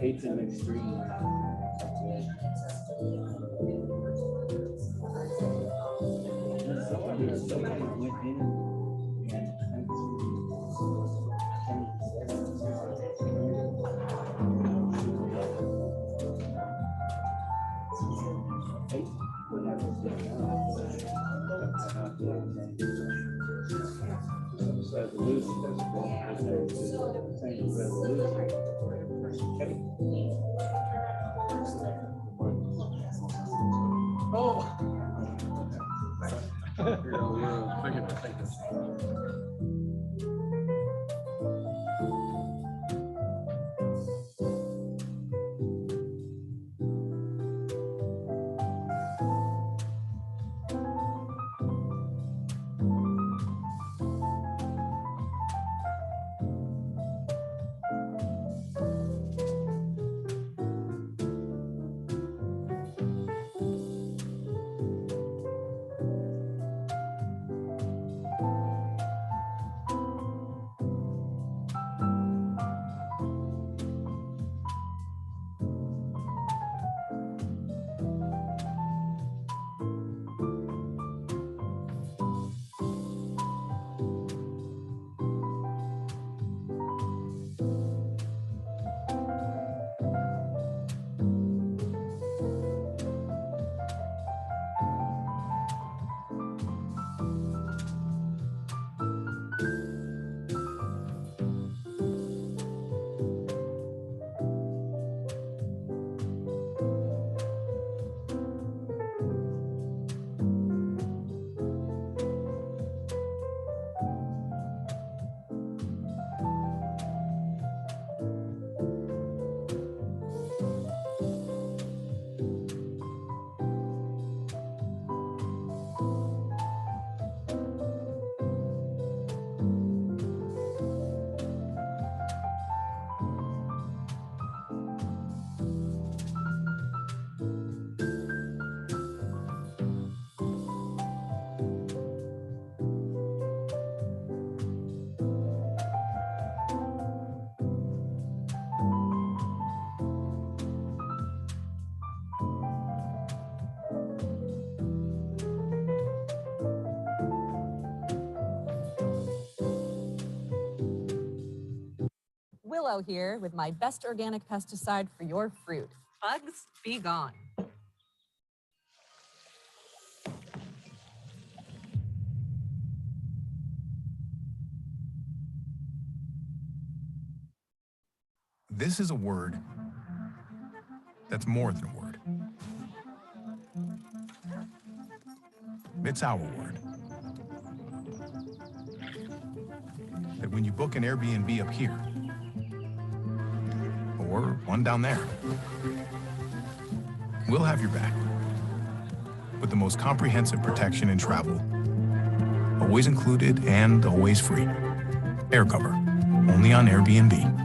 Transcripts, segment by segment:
Hates an extreme. Somebody went in and Willow here with my best organic pesticide for your fruit. Bugs, be gone. This is a word that's more than a word. It's our word. That when you book an Airbnb up here, or one down there, We'll have your back. With the most comprehensive protection in travel. Always included and always free. Air cover, only on Airbnb.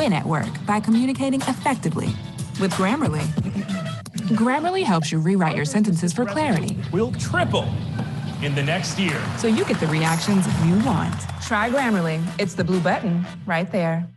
win at work by communicating effectively with Grammarly. Grammarly helps you rewrite your sentences for clarity, Will triple in the next year. so you get the reactions you want. Try Grammarly. It's the blue button right there.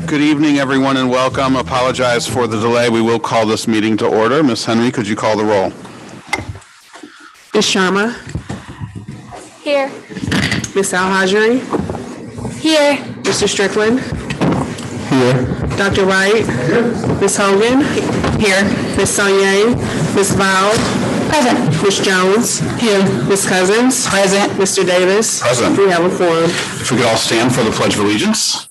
Good evening, everyone, and welcome. Apologize for the delay. We will call this meeting to order. Ms. Henry, could you call the roll? Ms. Sharma? Here. Ms. Alhajri? Here. Mr. Strickland? Here. Dr. Wright? Ms. Hogan? Here. Ms. Sonier? Ms. Val? Present. Ms. Jones? Here. Ms. Cousins? Present. Mr. Davis? Present. We have a quorum. If we could all stand for the Pledge of Allegiance.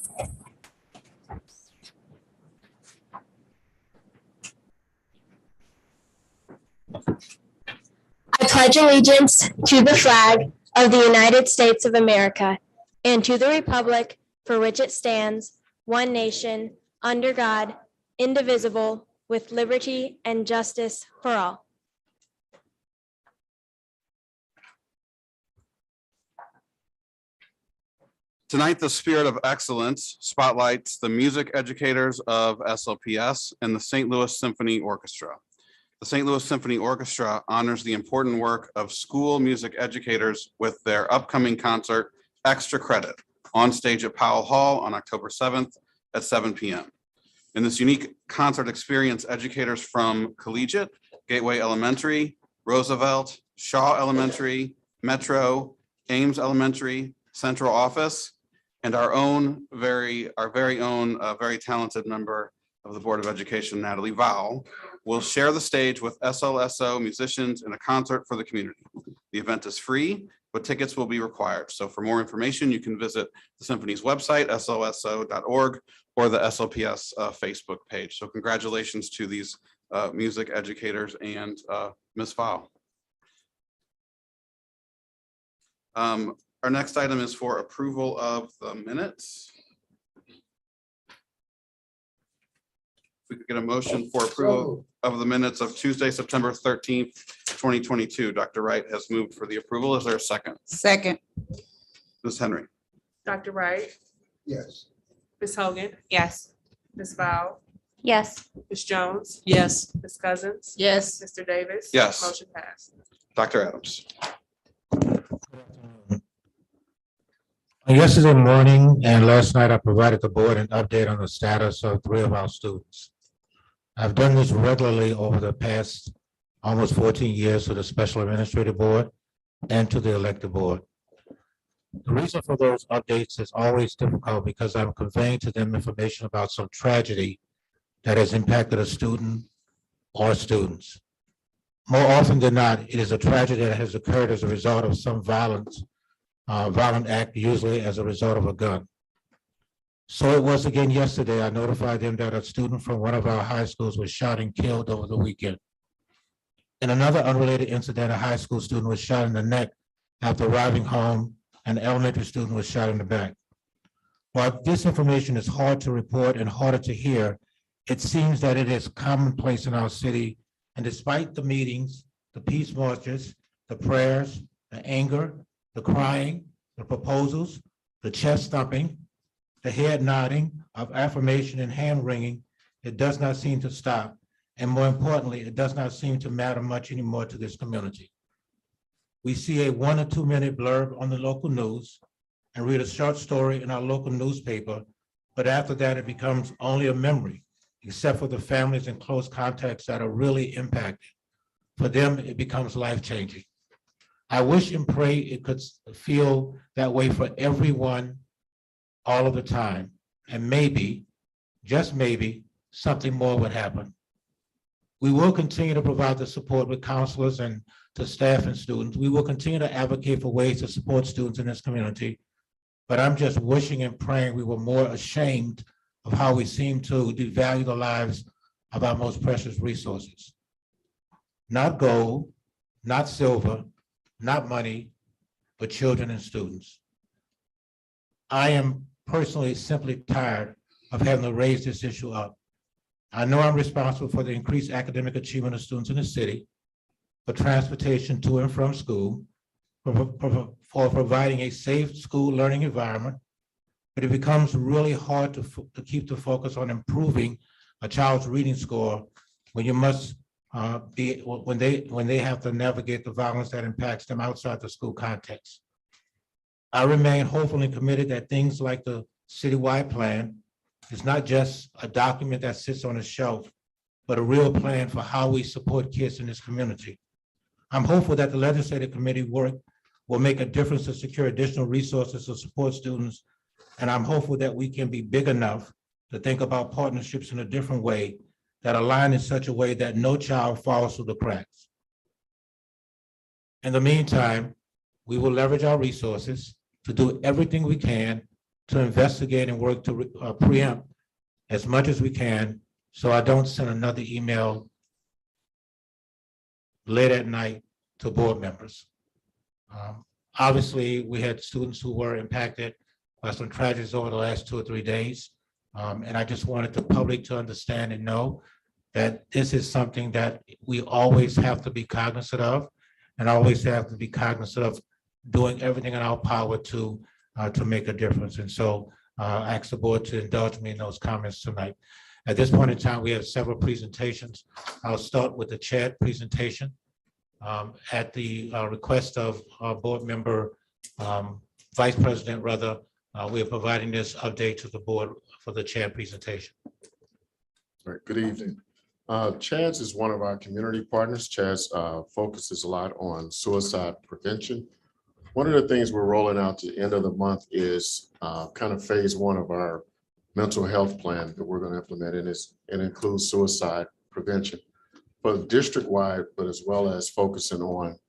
I pledge allegiance to the flag of the United States of America and to the republic for which it stands, one nation, under God, indivisible, with liberty and justice for all. Tonight, the Spirit of Excellence spotlights the music educators of SLPS and the St. Louis Symphony Orchestra. The St. Louis Symphony Orchestra honors the important work of school music educators with their upcoming concert, Extra Credit, on stage at Powell Hall on October 7th at 7 p.m. In this unique concert experience, educators from Collegiate, Gateway Elementary, Roosevelt, Shaw Elementary, Metro, Ames Elementary, Central Office, and our very own very talented member of the Board of Education, Natalie Vowell, will share the stage with SLSO musicians in a concert for the community. The event is free, but tickets will be required. So for more information, you can visit the Symphony's website, slso.org, or the SLPS Facebook page. So congratulations to these music educators and Ms. Vowell. Our next item is for approval of the minutes. If we could get a motion for approval of the minutes of Tuesday, September 13th, 2022. Dr. Wright has moved for the approval. Is there a second? Second. Ms. Henry? Dr. Wright? Yes. Ms. Hogan? Yes. Ms. Val? Yes. Ms. Jones? Yes. Ms. Cousins? Yes. Mr. Davis? Yes. Motion passed. Dr. Adams? Yesterday morning and last night, I provided the board an update on the status of 3 of our students. I've done this regularly over the past almost 14 years to the Special Administrative Board and to the elected board. The reason for those updates is always difficult because I'm conveying to them information about some tragedy that has impacted a student or students. More often than not, it is a tragedy that has occurred as a result of some violent act, usually as a result of a gun. So it was again yesterday. I notified them that a student from one of our high schools was shot and killed over the weekend. In another unrelated incident, a high school student was shot in the neck after arriving home. An elementary student was shot in the back. While this information is hard to report and harder to hear, it seems that it is commonplace in our city. And despite the meetings, the peace marches, the prayers, the anger, the crying, the proposals, the chest thumping, the head nodding of affirmation and hand wringing, it does not seem to stop. And more importantly, it does not seem to matter much anymore to this community. We see a 1 or 2 minute blurb on the local news and read a short story in our local newspaper, but after that, it becomes only a memory, except for the families and close contacts that are really impacted. For them, it becomes life-changing. I wish and pray it could feel that way for everyone all of the time. And maybe, just maybe, something more would happen. We will continue to provide the support with counselors and to staff and students. We will continue to advocate for ways to support students in this community. But I'm just wishing and praying we were more ashamed of how we seem to devalue the lives of our most precious resources. Not gold, not silver, not money, but children and students. I am personally simply tired of having to raise this issue up. I know I'm responsible for the increased academic achievement of students in the city, for transportation to and from school, for providing a safe school learning environment, but it becomes really hard to keep the focus on improving a child's reading score when you must when they have to navigate the violence that impacts them outside the school context. I remain hopeful and committed that things like the citywide plan, It's not just a document that sits on a shelf, but a real plan for how we support kids in this community. I'm hopeful that the legislative committee work will make a difference to secure additional resources to support students. And I'm hopeful that we can be big enough to think about partnerships in a different way that align in such a way that no child falls through the cracks. In the meantime, we will leverage our resources to do everything we can to investigate and work to preempt as much as we can, so I don't send another email late at night to board members. Obviously, we had students who were impacted by some tragedies over the last 2 or 3 days. And I just wanted the public to understand and know that this is something that we always have to be cognizant of, and always have to be cognizant of doing everything in our power to make a difference. And so I ask the board to indulge me in those comments tonight. At this point in time, we have several presentations. I'll start with the CHAD presentation. At the request of our board member, Vice President, rather, we are providing this update to the board for the CHAD presentation. All right, good evening. CHADS is one of our community partners. CHADS focuses a lot on suicide prevention. One of the things we're rolling out to the end of the month is kind of phase 1 of our mental health plan that we're going to implement, and it includes suicide prevention, but district-wide, but as well as focusing on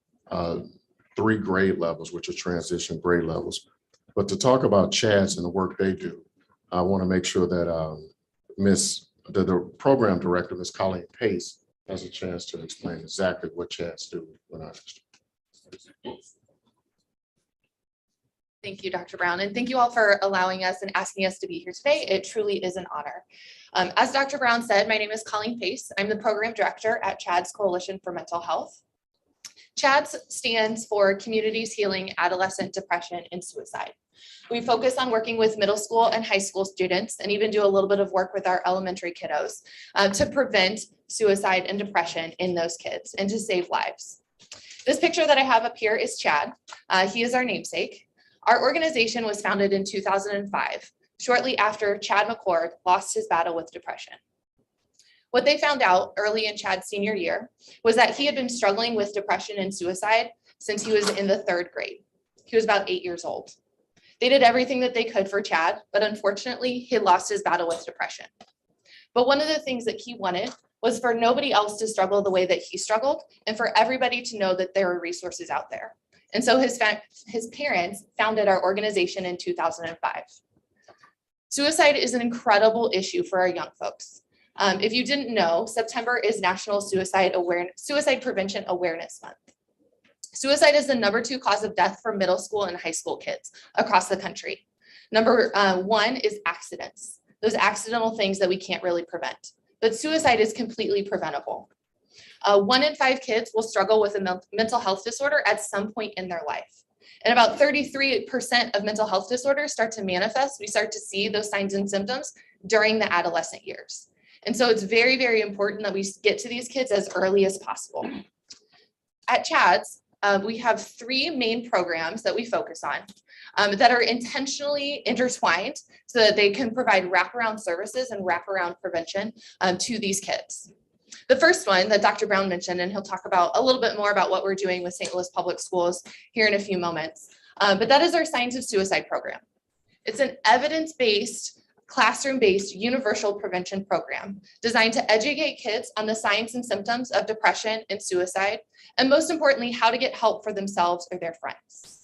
3 grade levels, which are transition grade levels. But to talk about CHADS and the work they do, I want to make sure that the program director, Ms. Colleen Pace, has a chance to explain exactly what CHADS do in our district. Thank you, Dr. Brown, and thank you all for allowing us and asking us to be here today. It truly is an honor. As Dr. Brown said, my name is Colleen Pace. I'm the program director at CHADS Coalition for Mental Health. CHADS stands for Communities Healing Adolescent Depression and Suicide. We focus on working with middle school and high school students, and even do a little bit of work with our elementary kiddos to prevent suicide and depression in those kids and to save lives. This picture that I have up here is Chad. He is our namesake. Our organization was founded in 2005, shortly after Chad McCord lost his battle with depression. What they found out early in Chad's senior year was that he had been struggling with depression and suicide since he was in the 3rd grade. He was about 8 years old. They did everything that they could for Chad, but unfortunately, he lost his battle with depression. But one of the things that he wanted was for nobody else to struggle the way that he struggled, and for everybody to know that there are resources out there. And so his parents founded our organization in 2005. Suicide is an incredible issue for our young folks. If you didn't know, September is National Suicide Prevention Awareness Month. Suicide is the #2 cause of death for middle school and high school kids across the country. Number 1 is accidents, those accidental things that we can't really prevent. But suicide is completely preventable. 1 in 5 kids will struggle with a mental health disorder at some point in their life. And about 33% of mental health disorders start to manifest. We start to see those signs and symptoms during the adolescent years. And so it's very, very important that we get to these kids as early as possible. At CHADS, we have 3 main programs that we focus on that are intentionally intertwined so that they can provide wraparound services and wraparound prevention to these kids. The first one that Dr. Brown mentioned, and he'll talk about a little bit more about what we're doing with St. Louis Public Schools here in a few moments, but that is our Signs of Suicide program. It's an evidence-based, classroom-based universal prevention program designed to educate kids on the signs and symptoms of depression and suicide, and most importantly, how to get help for themselves or their friends.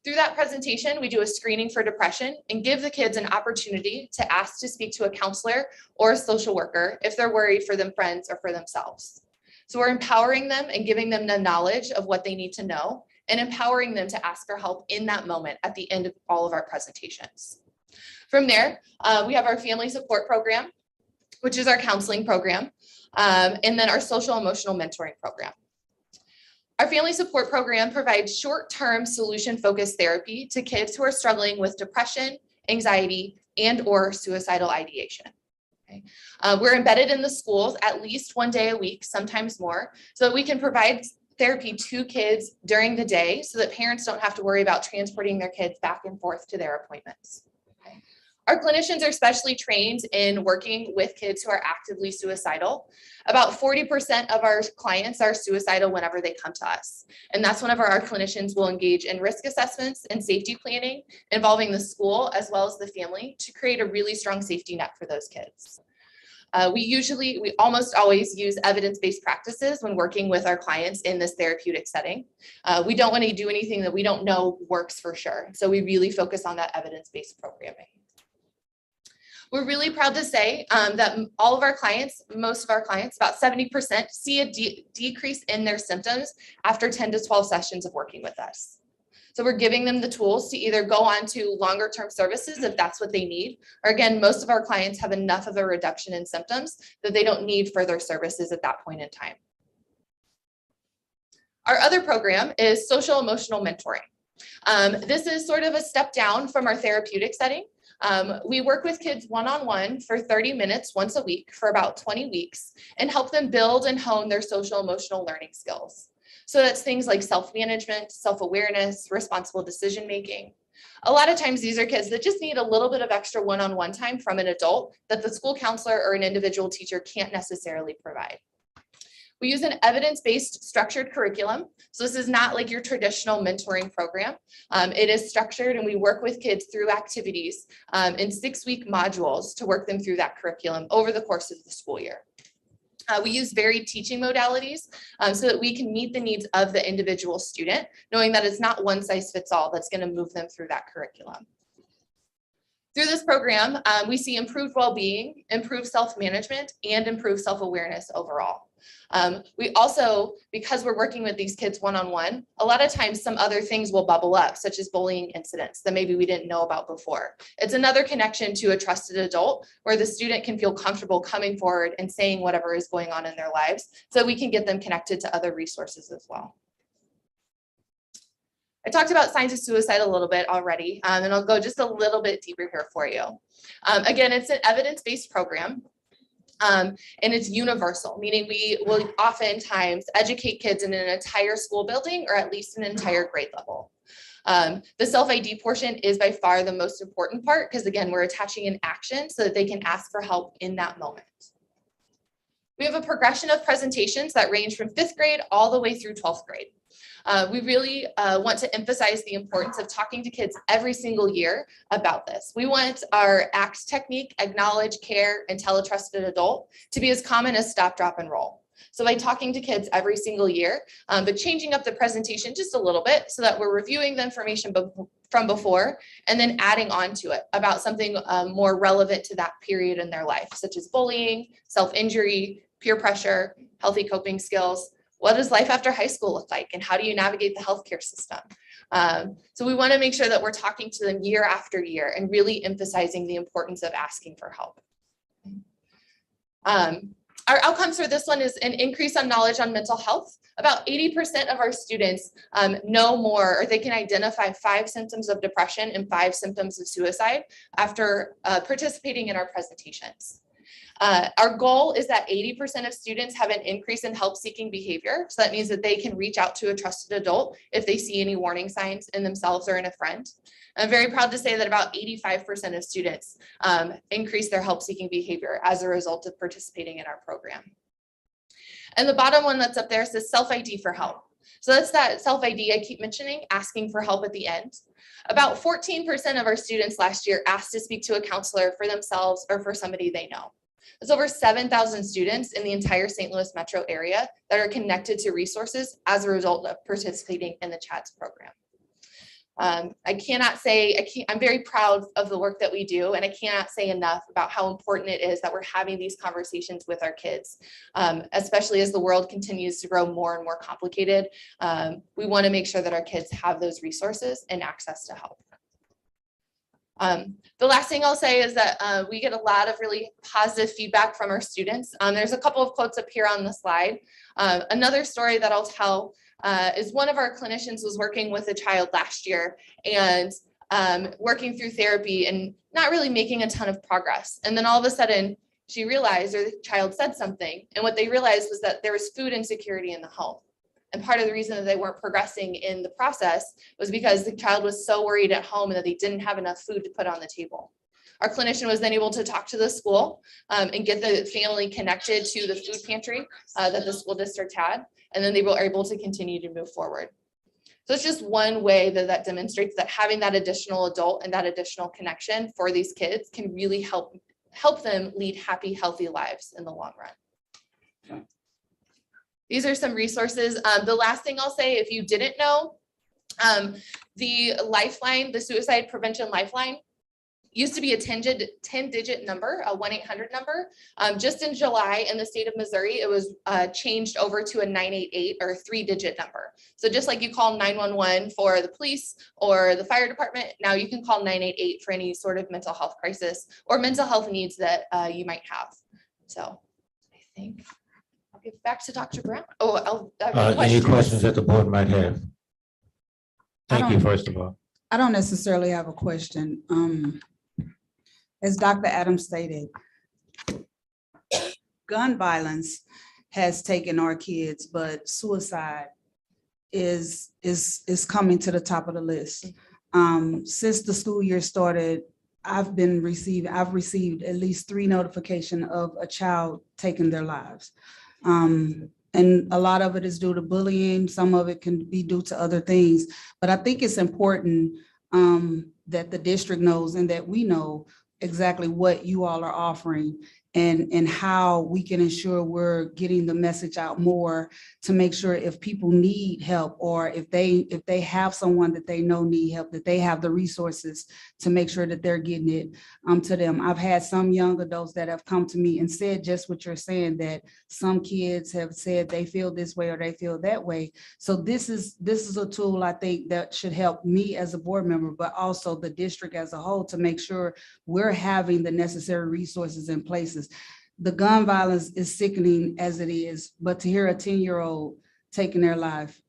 Through that presentation, we do a screening for depression and give the kids an opportunity to ask to speak to a counselor or a social worker if they're worried for them friends or for themselves. So we're empowering them and giving them the knowledge of what they need to know and empowering them to ask for help in that moment at the end of all of our presentations. From there, we have our family support program, which is our counseling program, and then our social emotional mentoring program. Our family support program provides short-term solution-focused therapy to kids who are struggling with depression, anxiety, and/or suicidal ideation. Okay. We're embedded in the schools at least 1 day a week, sometimes more, so that we can provide therapy to kids during the day so that parents don't have to worry about transporting their kids back and forth to their appointments. Okay. Our clinicians are specially trained in working with kids who are actively suicidal. About 40% of our clients are suicidal whenever they come to us. And that's whenever our clinicians will engage in risk assessments and safety planning involving the school as well as the family to create a really strong safety net for those kids. We almost always use evidence-based practices when working with our clients in this therapeutic setting. We don't want to do anything that we don't know works for sure. So we really focus on that evidence-based programming. We're really proud to say that all of our clients, most of our clients, about 70% see a decrease in their symptoms after 10 to 12 sessions of working with us. So we're giving them the tools to either go on to longer term services if that's what they need, or again, most of our clients have enough of a reduction in symptoms that they don't need further services at that point in time. Our other program is social emotional mentoring. This is sort of a step down from our therapeutic setting. We work with kids one-on-one for 30 minutes once a week for about 20 weeks and help them build and hone their social emotional learning skills. So that's things like self-management, self-awareness, responsible decision-making. A lot of times these are kids that just need a little bit of extra one-on-one time from an adult that the school counselor or an individual teacher can't necessarily provide. We use an evidence-based structured curriculum. So this is not like your traditional mentoring program. It is structured and we work with kids through activities in 6-week modules to work them through that curriculum over the course of the school year. We use varied teaching modalities so that we can meet the needs of the individual student, knowing that it's not one size fits all that's going to move them through that curriculum. Through this program, we see improved well-being, improved self-management, and improved self-awareness overall. We also, because we're working with these kids one-on-one, a lot of times some other things will bubble up, such as bullying incidents that maybe we didn't know about before. It's another connection to a trusted adult where the student can feel comfortable coming forward and saying whatever is going on in their lives so we can get them connected to other resources as well. I talked about signs of suicide a little bit already, and I'll go just a little bit deeper here for you. Again, it's an evidence-based program. And it's universal, meaning we will oftentimes educate kids in an entire school building or at least an entire grade level. The self-ID portion is by far the most important part because again, we're attaching an action so that they can ask for help in that moment. We have a progression of presentations that range from 5th grade all the way through 12th grade. We really want to emphasize the importance of talking to kids every single year about this. We want our ACT technique, acknowledge, care, and tell a trusted adult to be as common as stop, drop, and roll. So by talking to kids every single year, but changing up the presentation just a little bit so that we're reviewing the information from before and then adding on to it about something more relevant to that period in their life, such as bullying, self-injury, peer pressure, healthy coping skills. What does life after high school look like? And how do you navigate the healthcare system? So we want to make sure that we're talking to them year after year and really emphasizing the importance of asking for help. Our outcomes for this one is an increase on knowledge on mental health. About 80% of our students know more, or they can identify 5 symptoms of depression and 5 symptoms of suicide after participating in our presentations. Our goal is that 80% of students have an increase in help-seeking behavior. So that means that they can reach out to a trusted adult if they see any warning signs in themselves or in a friend. I'm very proud to say that about 85% of students increase their help-seeking behavior as a result of participating in our program. And the bottom one that's up there says self-ID for help. So that's that self-ID I keep mentioning, asking for help at the end. About 14% of our students last year asked to speak to a counselor for themselves or for somebody they know. There's over 7,000 students in the entire St. Louis metro area that are connected to resources as a result of participating in the CHADS program. I'm very proud of the work that we do, and I cannot say enough about how important it is that we're having these conversations with our kids, especially as the world continues to grow more and more complicated. We want to make sure that our kids have those resources and access to help. The last thing I'll say is that we get a lot of really positive feedback from our students. There's a couple of quotes up here on the slide. Another story that I'll tell is one of our clinicians was working with a child last year and working through therapy and not really making a ton of progress. And then all of a sudden she realized, or the child said something, and what they realized was that there was food insecurity in the home. And part of the reason that they weren't progressing in the process was because the child was so worried at home that they didn't have enough food to put on the table. Our clinician was then able to talk to the school and get the family connected to the food pantry that the school district had, and then they were able to continue to move forward. So it's just one way that demonstrates that having that additional adult and that additional connection for these kids can really help them lead happy, healthy lives in the long run. These are some resources. The last thing I'll say, if you didn't know, the Lifeline, the Suicide Prevention Lifeline, used to be a 10-digit number, a 1-800 number. Just in July in the state of Missouri, it was changed over to a 988 or 3-digit number. So just like you call 911 for the police or the fire department, now you can call 988 for any sort of mental health crisis or mental health needs that you might have. So I think I'll give back to Dr. Brown. Oh, any questions that the board might have? Thank you, first of all. I don't necessarily have a question. As Dr. Adams stated, gun violence has taken our kids, but suicide is coming to the top of the list. Since the school year started, I've received at least 3 notifications of a child taking their lives. And a lot of it is due to bullying. Some of it can be due to other things, but I think it's important that the district knows and that we know exactly what you all are offering and how we can ensure we're getting the message out more to make sure if people need help or if they have someone that they know need help, that they have the resources to make sure that they're getting it to them. I've had some young adults that have come to me and said just what you're saying, that some kids have said they feel this way or they feel that way. So this is a tool I think that should help me as a board member, but also the district as a whole to make sure we're having the necessary resources in places. The gun violence is sickening as it is, but to hear a 10-year-old taking their life,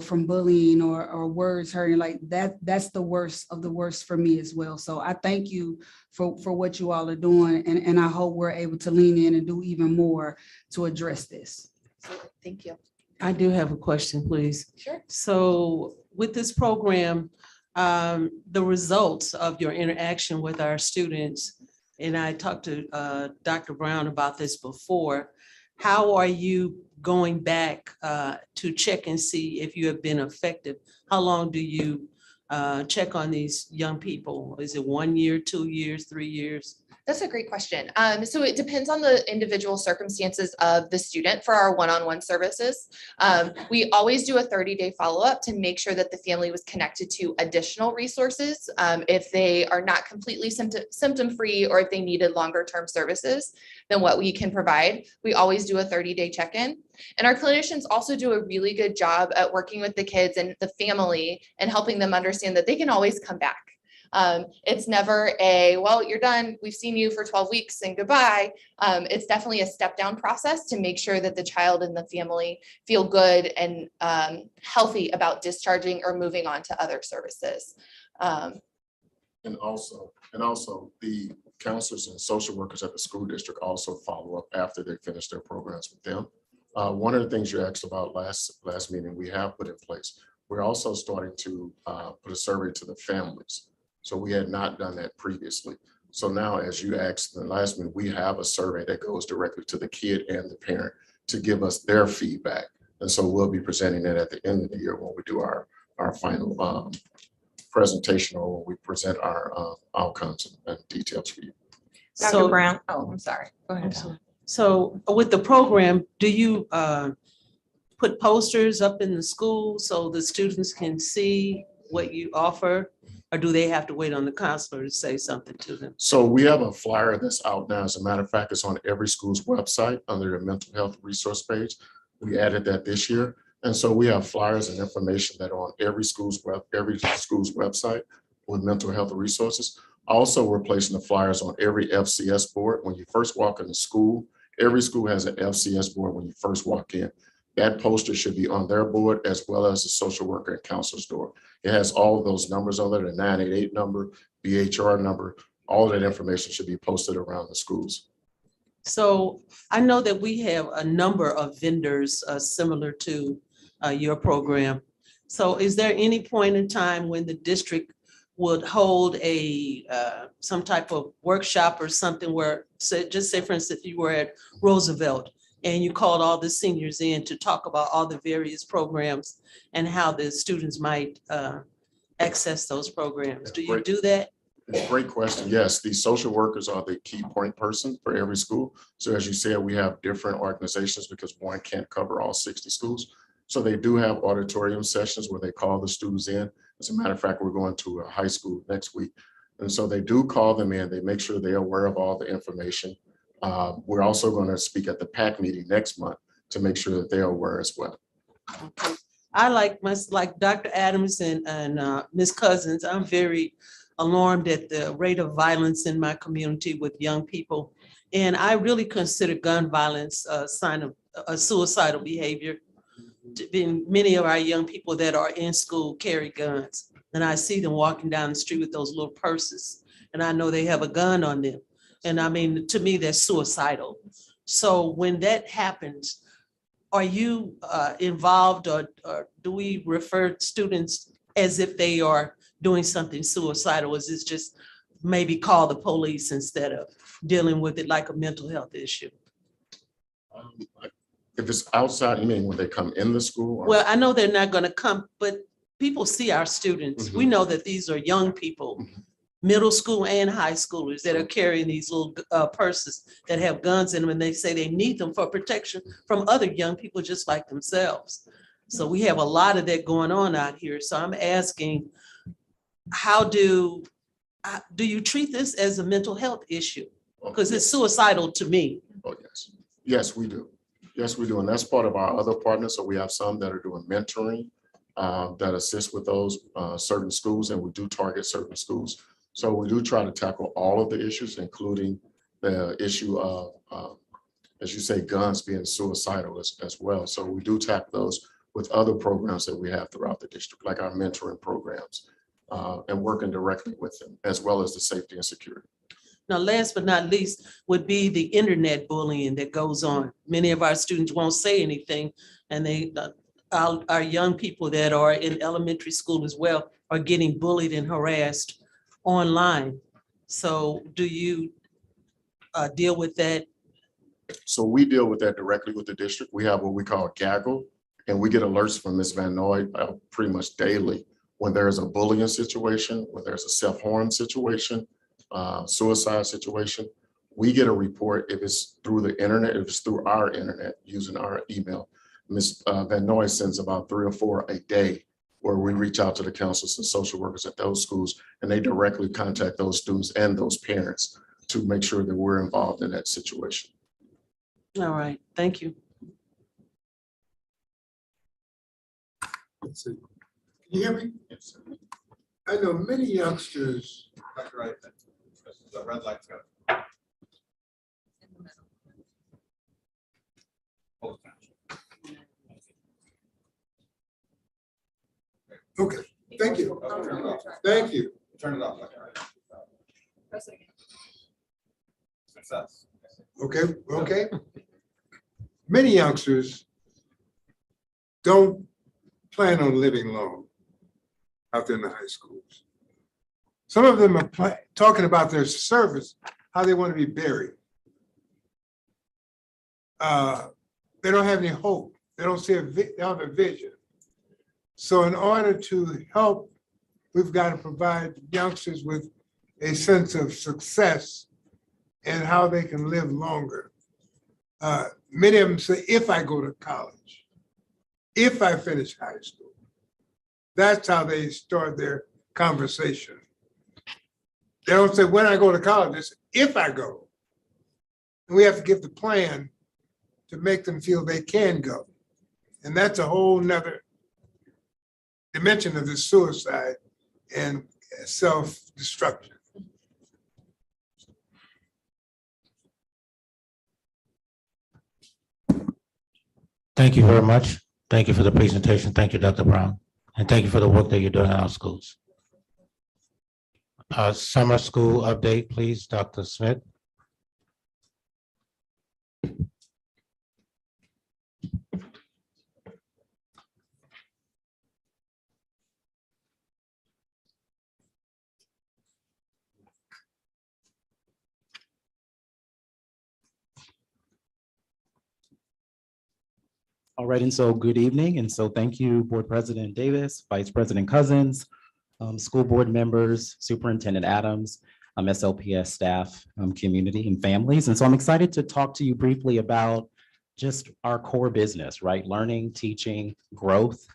from bullying or words hurting like that, that's the worst of the worst for me as well. So I thank you for what you all are doing. And I hope we're able to lean in and do even more to address this. Thank you. I do have a question, please. Sure. So with this program, the results of your interaction with our students, and I talked to Dr. Brown about this before, how are you going back to check and see if you have been effective? How long do you check on these young people? Is it 1 year, 2 years, 3 years? That's a great question. So it depends on the individual circumstances of the student for our one-on-one services. We always do a 30-day follow-up to make sure that the family was connected to additional resources if they are not completely symptom-free or if they needed longer-term services than what we can provide. We always do a 30-day check-in. And our clinicians also do a really good job at working with the kids and the family and helping them understand that they can always come back. It's never well, you're done. We've seen you for 12 weeks and goodbye. It's definitely a step down process to make sure that the child and the family feel good and healthy about discharging or moving on to other services. And also the counselors and social workers at the school district also follow up after they finish their programs with them. One of the things you asked about last meeting, we have put in place. We're also starting to put a survey to the families. So we had not done that previously. So now, as you asked in the last meeting, we have a survey that goes directly to the kid and the parent to give us their feedback. And so we'll be presenting that at the end of the year when we do our final presentation or when we present our outcomes and details for you. Dr. Brown. Oh, I'm sorry. Go ahead. So with the program, do you put posters up in the school so the students can see what you offer? Or do they have to wait on the counselor to say something to them? So we have a flyer that's out now. As a matter of fact, it's on every school's website under the mental health resource page. We added that this year. And so we have flyers and information that are on every school's website with mental health resources. Also, we're placing the flyers on every FCS board. When you first walk into school, every school has an FCS board when you first walk in. That poster should be on their board as well as the social worker and counselor's door. It has all of those numbers on there, the 988 number, BHR number, all of that information should be posted around the schools. So I know that we have a number of vendors similar to your program. So is there any point in time when the district would hold a some type of workshop or something where, just say for instance, if you were at Roosevelt and you called all the seniors in to talk about all the various programs and how the students might access those programs. Do you do that? It's a great question. Yes, the social workers are the key point person for every school. So as you said, we have different organizations because one can't cover all 60 schools. So they do have auditorium sessions where they call the students in. As a matter of fact, we're going to a high school next week. And so they do call them in. They make sure they're aware of all the information. We're also going to speak at the PAC meeting next month to make sure that they're aware as well. Okay. I like Dr. Adams and Ms. Cousins. I'm very alarmed at the rate of violence in my community with young people. And I really consider gun violence a sign of a suicidal behavior. Many of our young people that are in school carry guns, and I see them walking down the street with those little purses, and I know they have a gun on them. And I mean, to me, they're suicidal. So when that happens, are you involved, or do we refer students as if they are doing something suicidal? Is this just maybe call the police instead of dealing with it like a mental health issue? If it's outside, you mean when they come in the school? Well, I know they're not going to come, but people see our students. We know that these are young people, middle school and high schoolers that are carrying these little purses that have guns in them, and they say they need them for protection from other young people just like themselves. So we have a lot of that going on out here. So I'm asking, how do you treat this as a mental health issue? Because it's suicidal to me. Oh, yes. Yes, we do. Yes, we do. And that's part of our other partners. So we have some that are doing mentoring that assist with those certain schools, and we do target certain schools. So we do try to tackle all of the issues, including the issue of, as you say, guns being suicidal as well. So we do tackle those with other programs that we have throughout the district, like our mentoring programs, and working directly with them, as well as the safety and security. Now, last but not least would be the internet bullying that goes on. Many of our students won't say anything, and our young people that are in elementary school as well are getting bullied and harassed online. So do you deal with that? So we deal with that directly with the district. We have what we call gaggle, and we get alerts from Ms. Van Noy pretty much daily when there's a bullying situation, when there's a self-harm situation, suicide situation. We get a report if it's through the internet, if it's through our internet using our email. Ms. Van Noy sends about 3 or 4 a day where we reach out to the counselors and social workers at those schools, and they directly contact those students and those parents to make sure that we're involved in that situation. All right, thank you. Let's see. Can you hear me? Yes. I know many youngsters. Right. The red light's got. Okay, thank you. Thank you. Turn it off. Success. Okay. Many youngsters don't plan on living long out there in the high schools. Some of them are talking about their service, how they want to be buried. They don't have any hope. They don't see they don't have a vision. So in order to help, we've got to provide youngsters with a sense of success and how they can live longer. Many of them say, if I go to college, if I finish high school, that's how they start their conversation. They don't say, when I go to college, they say, if I go. And we have to give the plan to make them feel they can go. And that's a whole nother dimension of the suicide and self-destruction. Thank you very much. Thank you for the presentation. Thank you, Dr. Brown. And thank you for the work that you're doing in our schools. Summer school update, please, Dr. Smith. All right, and so good evening. And so thank you, Board President Davis, Vice President Cousins, school board members, Superintendent Adams, SLPS staff, community and families. And so I'm excited to talk to you briefly about just our core business, right? Learning, teaching, growth.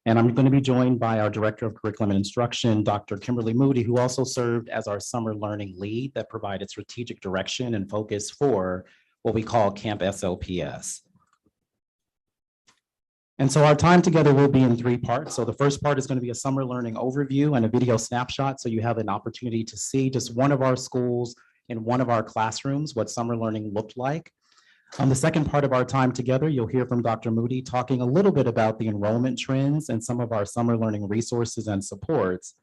And I'm going to be joined by our Director of Curriculum and Instruction, Dr. Kimberly Moody, who also served as our summer learning lead that provided strategic direction and focus for what we call Camp SLPS. And so our time together will be in 3 parts. So the first part is going to be a summer learning overview and a video snapshot. So you have an opportunity to see just one of our schools in one of our classrooms, what summer learning looked like. On the second part of our time together, you'll hear from Dr. Moody talking a little bit about the enrollment trends and some of our summer learning resources and supports.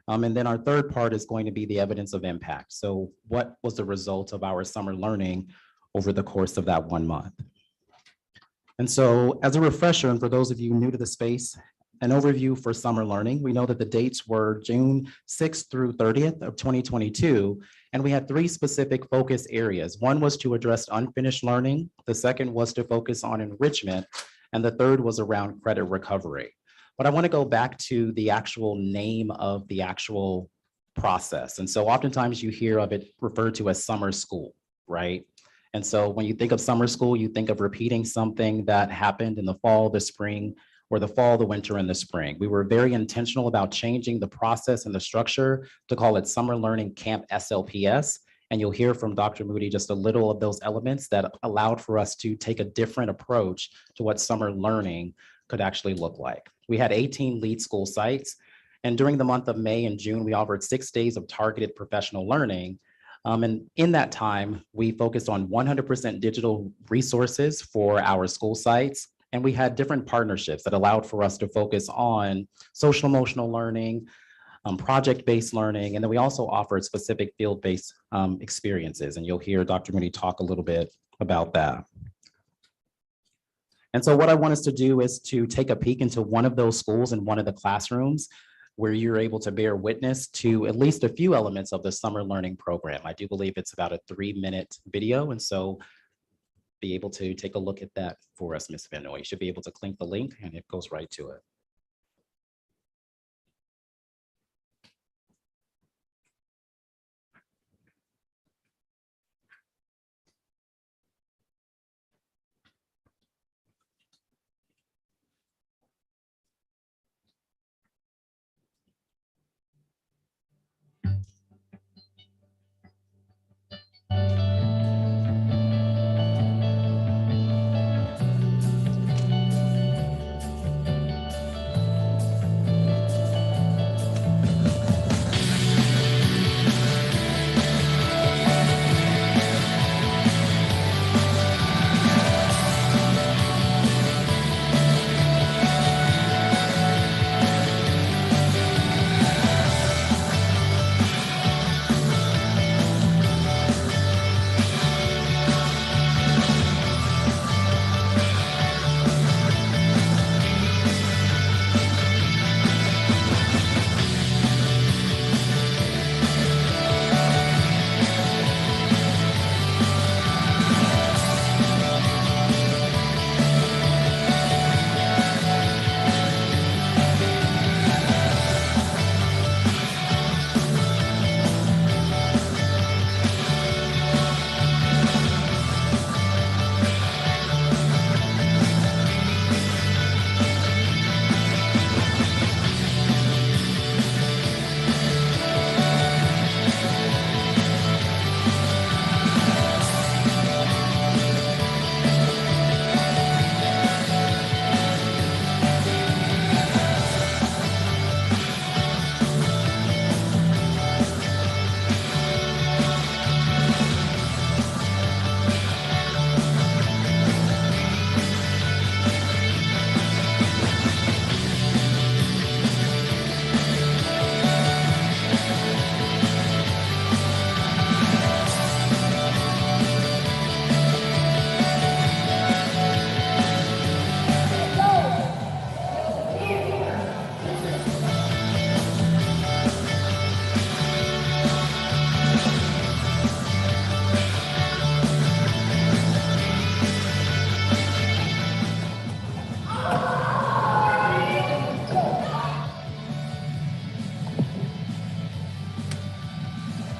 And then our third part is going to be the evidence of impact. So what was the result of our summer learning over the course of that 1 month? And so as a refresher, and for those of you new to the space, an overview for summer learning, we know that the dates were June 6th through 30th of 2022, and we had 3 specific focus areas. One was to address unfinished learning, the second was to focus on enrichment, and the third was around credit recovery. But I want to go back to the actual name of the actual process. And so oftentimes you hear of it referred to as summer school, right? And so when you think of summer school, you think of repeating something that happened in the fall, the spring, or the fall, the winter, and the spring. We were very intentional about changing the process and the structure to call it Summer Learning Camp SLPS. And you'll hear from Dr. Moody just a little of those elements that allowed for us to take a different approach to what summer learning could actually look like. We had 18 lead school sites. And during the month of May and June, we offered 6 days of targeted professional learning. And in that time, we focused on 100% digital resources for our school sites. And we had different partnerships that allowed for us to focus on social emotional learning, project-based learning, and then we also offered specific field-based experiences. And you'll hear Dr. Moody talk a little bit about that. And so what I want us to do is to take a peek into one of those schools in one of the classrooms where you're able to bear witness to at least a few elements of the summer learning program. I do believe it's about a 3-minute video. And so be able to take a look at that for us, Ms. Vanoy. You should be able to click the link and it goes right to it.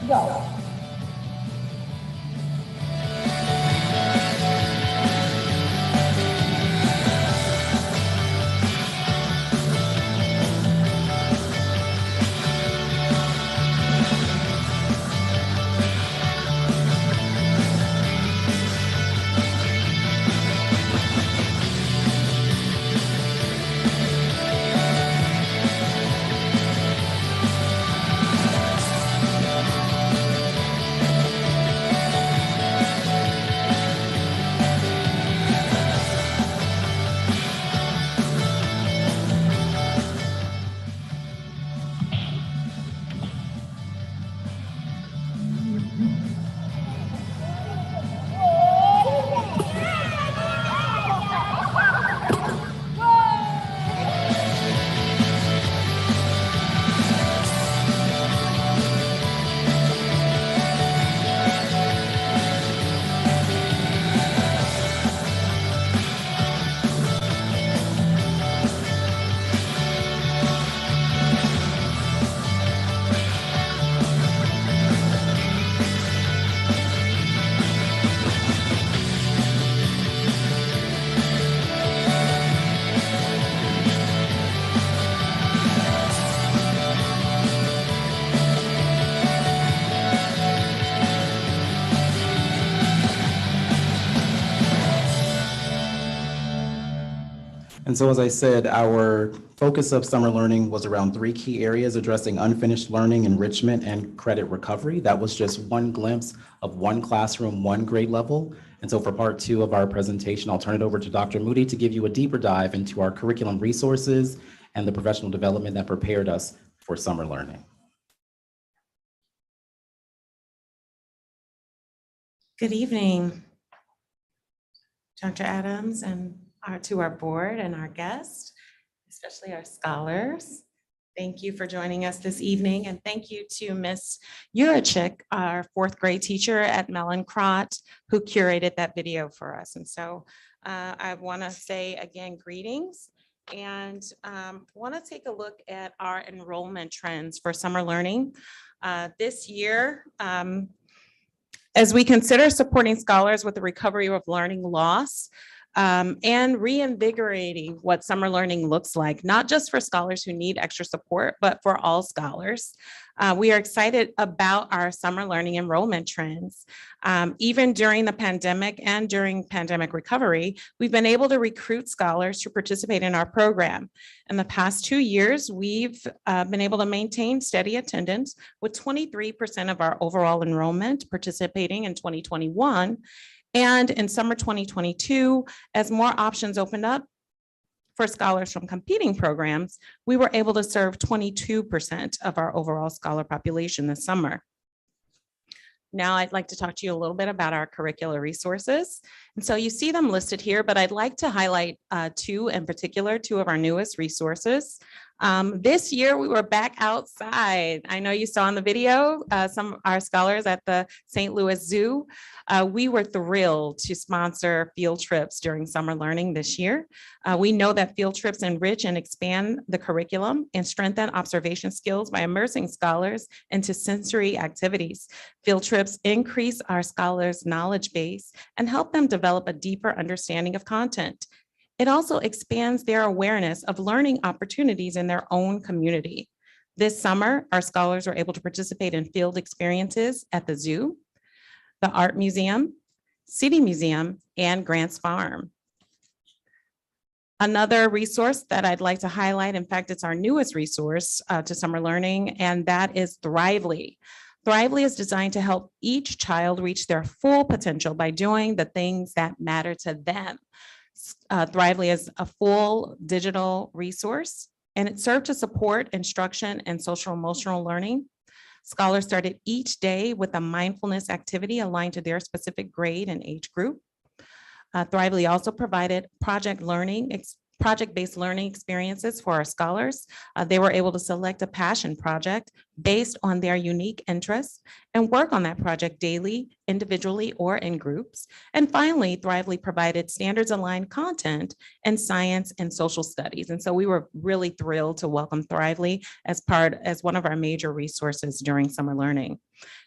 go. And so, as I said, our focus of summer learning was around 3 key areas addressing unfinished learning, enrichment, and credit recovery. That was just one glimpse of one classroom, one grade level. And so for part 2 of our presentation, I'll turn it over to Dr. Moody to give you a deeper dive into our curriculum resources and the professional development that prepared us for summer learning. Good evening, Dr. Adams, and to our board and our guests, especially our scholars. Thank you for joining us this evening, and thank you to Ms. Urachik, our 4th grade teacher at Mellencrot, who curated that video for us. And so I want to say again, greetings, and want to take a look at our enrollment trends for summer learning. This year, as we consider supporting scholars with the recovery of learning loss, and reinvigorating what summer learning looks like, not just for scholars who need extra support, but for all scholars. We are excited about our summer learning enrollment trends. Even during the pandemic and during pandemic recovery, we've been able to recruit scholars to participate in our program. In the past 2 years, we've been able to maintain steady attendance with 23% of our overall enrollment participating in 2021. And in summer 2022, as more options opened up for scholars from competing programs, we were able to serve 22% of our overall scholar population this summer. Now I'd like to talk to you a little bit about our curricular resources. And so you see them listed here, but I'd like to highlight 2 in particular, 2 of our newest resources. This year we were back outside. I know you saw in the video some of our scholars at the St. Louis Zoo. We were thrilled to sponsor field trips during summer learning this year. We know that field trips enrich and expand the curriculum and strengthen observation skills by immersing scholars into sensory activities. Field trips increase our scholars' knowledge base and help them develop a deeper understanding of content. It also expands their awareness of learning opportunities in their own community. This summer, our scholars were able to participate in field experiences at the zoo, the Art Museum, City Museum, and Grants Farm. Another resource that I'd like to highlight, in fact, it's our newest resource to summer learning, and that is Thrively. Thrively is designed to help each child reach their full potential by doing the things that matter to them. Thrively is a full digital resource, and it served to support instruction and social emotional learning. Scholars started each day with a mindfulness activity aligned to their specific grade and age group. Thrively also provided project learning project-based learning experiences for our scholars. They were able to select a passion project based on their unique interests and work on that project daily, individually, or in groups. And finally, Thrively provided standards-aligned content in science and social studies. And so we were really thrilled to welcome Thrively as one of our major resources during summer learning.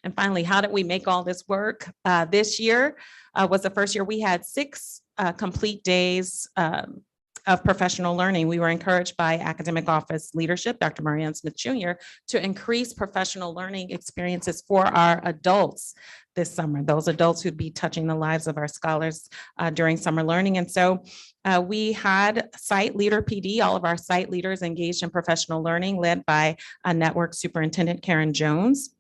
And finally, how did we make all this work? This year was the first year we had 6 complete days of professional learning. We were encouraged by academic office leadership, Dr. Marianne Smith Jr., to increase professional learning experiences for our adults this summer, those adults who'd be touching the lives of our scholars during summer learning. And so we had site leader PD, all of our site leaders engaged in professional learning, led by Network Superintendent Karen Jones.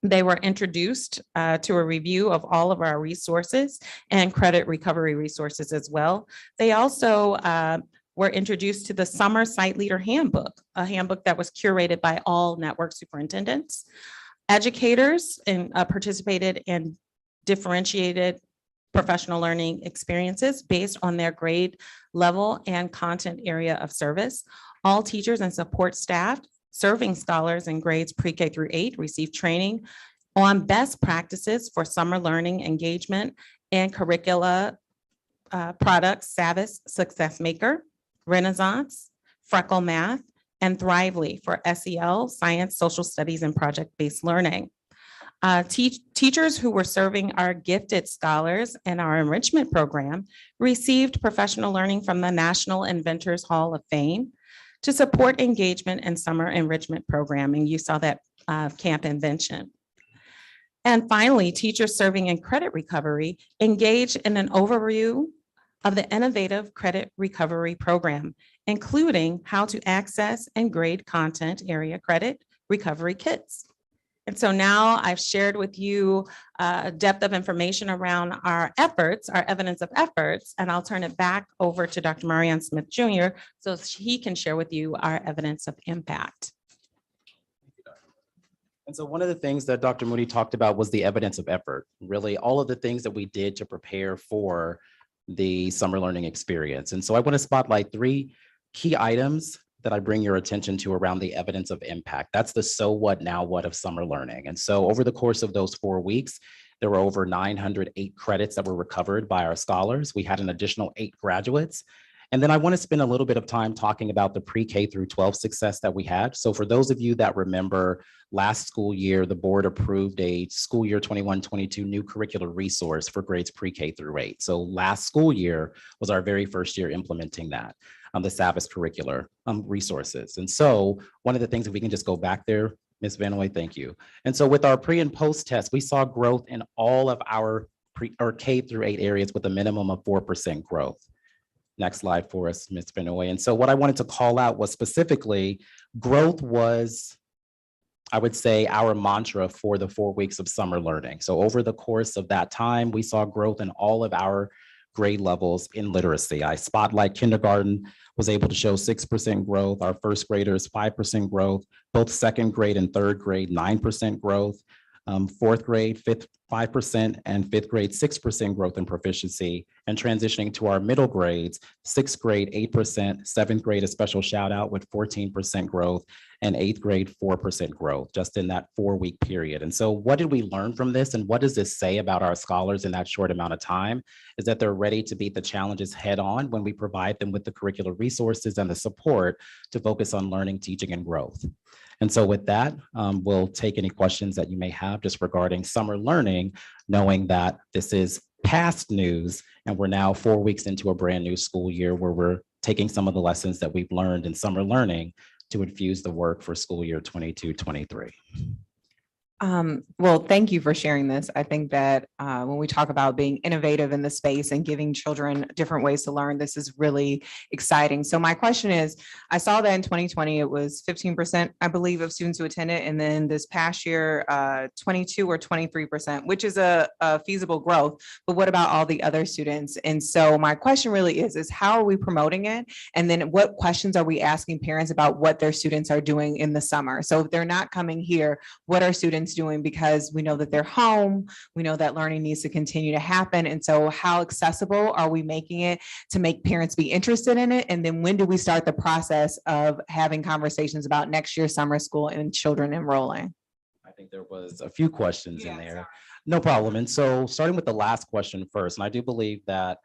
They were introduced to a review of all of our resources and credit recovery resources as well. They also were introduced to the Summer Site Leader Handbook, a handbook that was curated by all network superintendents. Educators participated in differentiated professional learning experiences based on their grade level and content area of service. All teachers and support staff serving scholars in grades pre-K through 8 receive training on best practices for summer learning engagement and curricula products, Savvis, Success Maker, Renaissance, Freckle Math, and Thrively for SEL, Science, Social Studies, and Project-Based Learning. Teachers who were serving our gifted scholars in our enrichment program received professional learning from the National Inventors Hall of Fame to support engagement in summer enrichment programming. You saw that Camp Invention. And finally, teachers serving in credit recovery engaged in an overview of the innovative credit recovery program, including how to access and grade content area credit recovery kits. And so now I've shared with you a depth of information around our efforts, our evidence of efforts, and I'll turn it back over to Dr. Marianne Smith Jr. so he can share with you our evidence of impact. And so one of the things that Dr. Moody talked about was the evidence of effort, really all of the things that we did to prepare for the summer learning experience. And so I want to spotlight 3 key items that I bring your attention to around the evidence of impact. That's the so what, now what of summer learning. And so over the course of those 4 weeks, there were over 908 credits that were recovered by our scholars. We had an additional 8 graduates. And then I want to spend a little bit of time talking about the pre-K through 12 success that we had. So for those of you that remember, last school year, the board approved a school year 21-22 new curricular resource for grades pre-K through 8. So last school year was our very first year implementing that, the Savvis curricular resources. And so one of the things, if we can just go back there, Ms. Vanaway, thank you. And so with our pre and post test, we saw growth in all of our K through 8 areas with a minimum of 4% growth. Next slide for us, Ms. Vanaway. And so what I wanted to call out was specifically growth was, I would say, our mantra for the 4 weeks of summer learning. So over the course of that time, we saw growth in all of our grade levels in literacy. I spotlight kindergarten was able to show 6% growth. Our first graders, 5% growth, both second grade and third grade, 9% growth. Fourth grade, 5%, and fifth grade, 6% growth in proficiency. And transitioning to our middle grades, 6th grade, 8%, 7th grade, a special shout out with 14% growth, and 8th grade, 4% growth, just in that 4-week period. And so what did we learn from this? And what does this say about our scholars in that short amount of time? Is that they're ready to meet the challenges head on when we provide them with the curricular resources and the support to focus on learning, teaching, and growth. And so with that, we'll take any questions that you may have just regarding summer learning, knowing that this is past news and we're now 4 weeks into a brand new school year where we're taking some of the lessons that we've learned in summer learning to infuse the work for school year 22-23. Well, thank you for sharing this. I think that when we talk about being innovative in the space and giving children different ways to learn, this is really exciting. So my question is, I saw that in 2020, it was 15%, I believe, of students who attended. And then this past year, 22 or 23%, which is a feasible growth. But what about all the other students? And so my question really is how are we promoting it? And then what questions are we asking parents about what their students are doing in the summer? So if they're not coming here, what are students doing because we know that they're home. We know that learning needs to continue to happen. And so how accessible are we making it to make parents be interested in it? And then when do we start the process of having conversations about next year's summer school and children enrolling? I think there was a few questions in there. No problem. And so starting with the last question first, and I do believe that